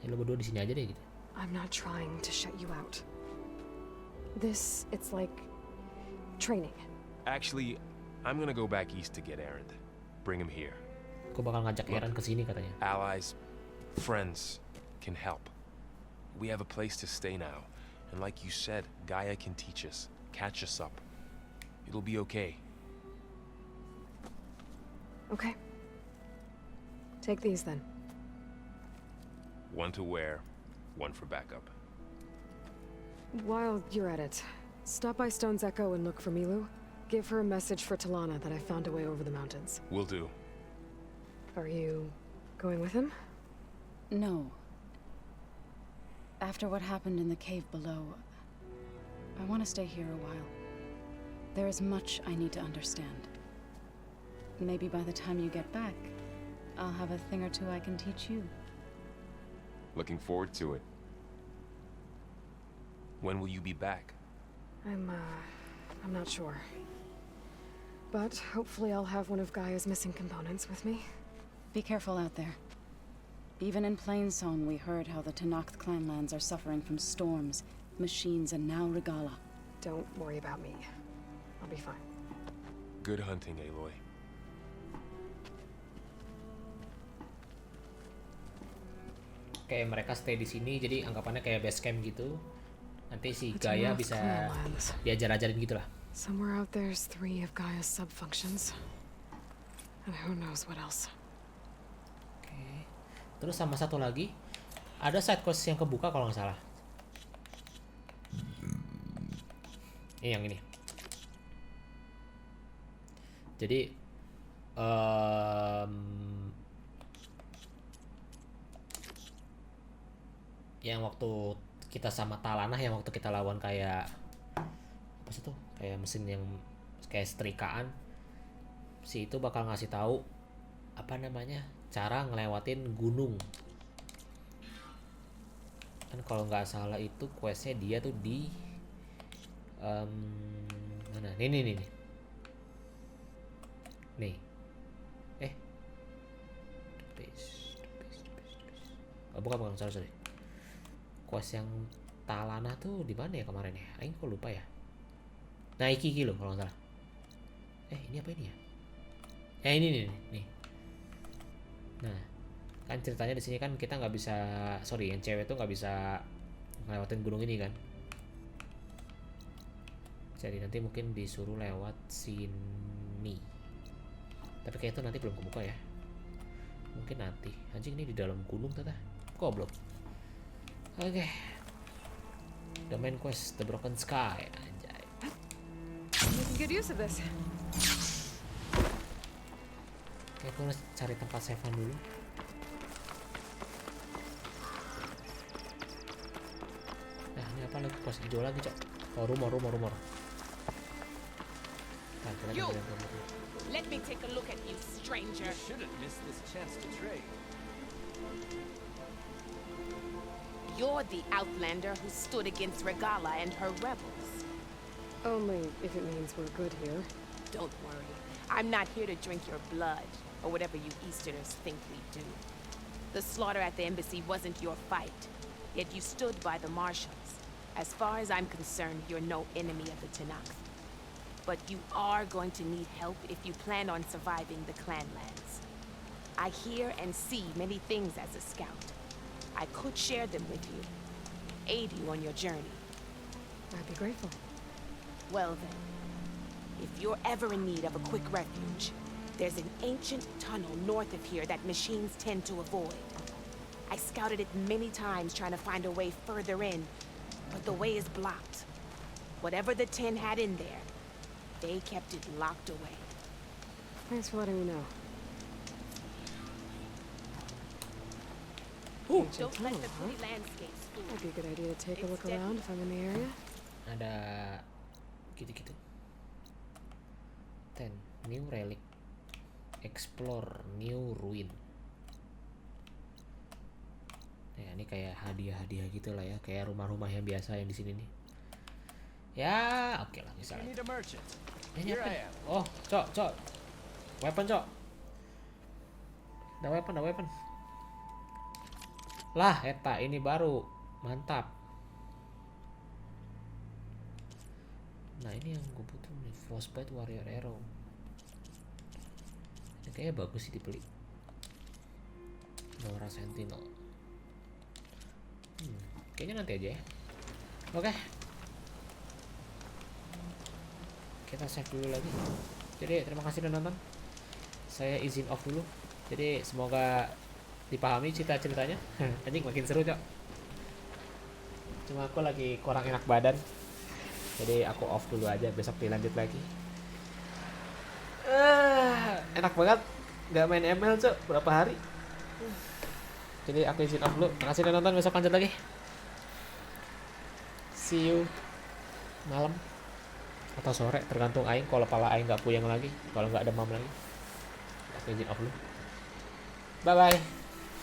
Ya lo berdua di sini aja deh gitu. I'm not trying to shut you out. It's like training. Actually, I'm gonna go back east to get Erend. Bring him here. Gue bakal ngajak Eren ke sini katanya. Allies, friends can help. We have a place to stay now. And like you said, Gaia can teach us, catch us up. It'll be okay. Okay. Take these then. One to wear, one for backup. While you're at it, stop by Stone's Echo and look for Milu. Give her a message for Talana that I found a way over the mountains. Will do. Are you going with him? No. After what happened in the cave below, I want to stay here a while. There is much I need to understand. Maybe by the time you get back, I'll have a thing or two I can teach you. Looking forward to it. When will you be back? I'm not sure. But hopefully I'll have one of Gaia's missing components with me. Be careful out there. Even in Plainsong, we heard how the Tenakth clanlands are suffering from storms, machines, and now Regala. Don't worry about me. I'll be fine. Good hunting, Aloy. Oke, mereka stay di sini, jadi anggapannya kayak base camp gitu. Nanti si The Gaia Tenakth bisa clanlands. diajar-ajarin gitu lah. Somewhere out there's 3 of Gaia's subfunctions. And who knows what else. Oke. Terus sama satu lagi, ada side quest yang kebuka kalau nggak salah. Ini yang ini. Jadi yang waktu kita sama Talana, yang waktu kita lawan kayak apa sih tuh, kayak mesin yang kayak setrikaan, si itu bakal ngasih tahu apa namanya, cara ngelewatin gunung. Kan kalau nggak salah itu questnya dia tuh di mana nih oh bukan sorry. Quest yang Talana tuh di mana ya kemarin ya? Aing kok lupa ya. Nah, iki loh kalau nggak salah. Ini apa ini ya? Ya ini nih. Nah, kan ceritanya di sini kan kita nggak bisa, yang cewek tuh nggak bisa ngelewatin gunung ini kan. Jadi nanti mungkin disuruh lewat sini. Tapi kayak itu nanti belum kebuka ya. Mungkin nanti. Anjing, ini di dalam gunung tata. Goblok. Oke. The main quest, The Broken Sky. Anjay. Making good use of this. Oke, aku harus cari tempat save dulu. Nah, ini apa lagi? Quest hijau lagi, Cok. Oh, rumor. Nah, kita You! lihat rumor. Let me take a look at you, stranger. Shouldn't miss this chance to trade. You're the outlander who stood against Regala and her rebels. Only if it means we're good here. Don't worry. I'm not here to drink your blood, or whatever you Easterners think we do. The slaughter at the embassy wasn't your fight, yet you stood by the marshals. As far as I'm concerned, you're no enemy of the Tenakth. But you are going to need help if you plan on surviving the clanlands. I hear and see many things as a scout. I could share them with you, aid you on your journey. I'd be grateful. Well then, If you're ever in need of a quick refuge, there's an ancient tunnel north of here that machines tend to avoid. I scouted it many times trying to find a way further in, but the way is blocked. Whatever the tin had in there, they kept it locked away. Thanks for letting me know. Ancient Don't let tunnel, the huh? pretty landscapes fool Might be a good idea to take a It's look dead. around if I'm in the area. Ada gitu-gitu. 10 new relic, explore new ruin. Ya ini kayak hadiah-hadiah gitu lah ya, kayak rumah-rumah yang biasa yang di sini nih. Ya oke lah You misalnya. need a merchant. Ini Here apa? I am. Oh cok, weapon cok. Ada weapon. Lah eta ini baru mantap. Nah ini yang gue butuh nih, Frostbite Warrior Arrow. Ini kayaknya bagus sih dibeli. Nora Sentinel. Kayaknya nanti aja ya. Oke. Kita save dulu lagi. Jadi terima kasih udah nonton. Saya izin off dulu. Jadi semoga dipahami ceritanya. Anjing makin seru cok. Cuma aku lagi kurang enak badan. Jadi aku off dulu aja, besok dilanjut lagi. Enak banget nggak main ML cok berapa hari. Jadi aku izin off dulu. Makasih udah nonton, besok lanjut lagi. See you malam atau sore tergantung aing, kalau pala aing nggak puyeng lagi, kalau nggak demam lagi. Aku izin off dulu. Bye bye.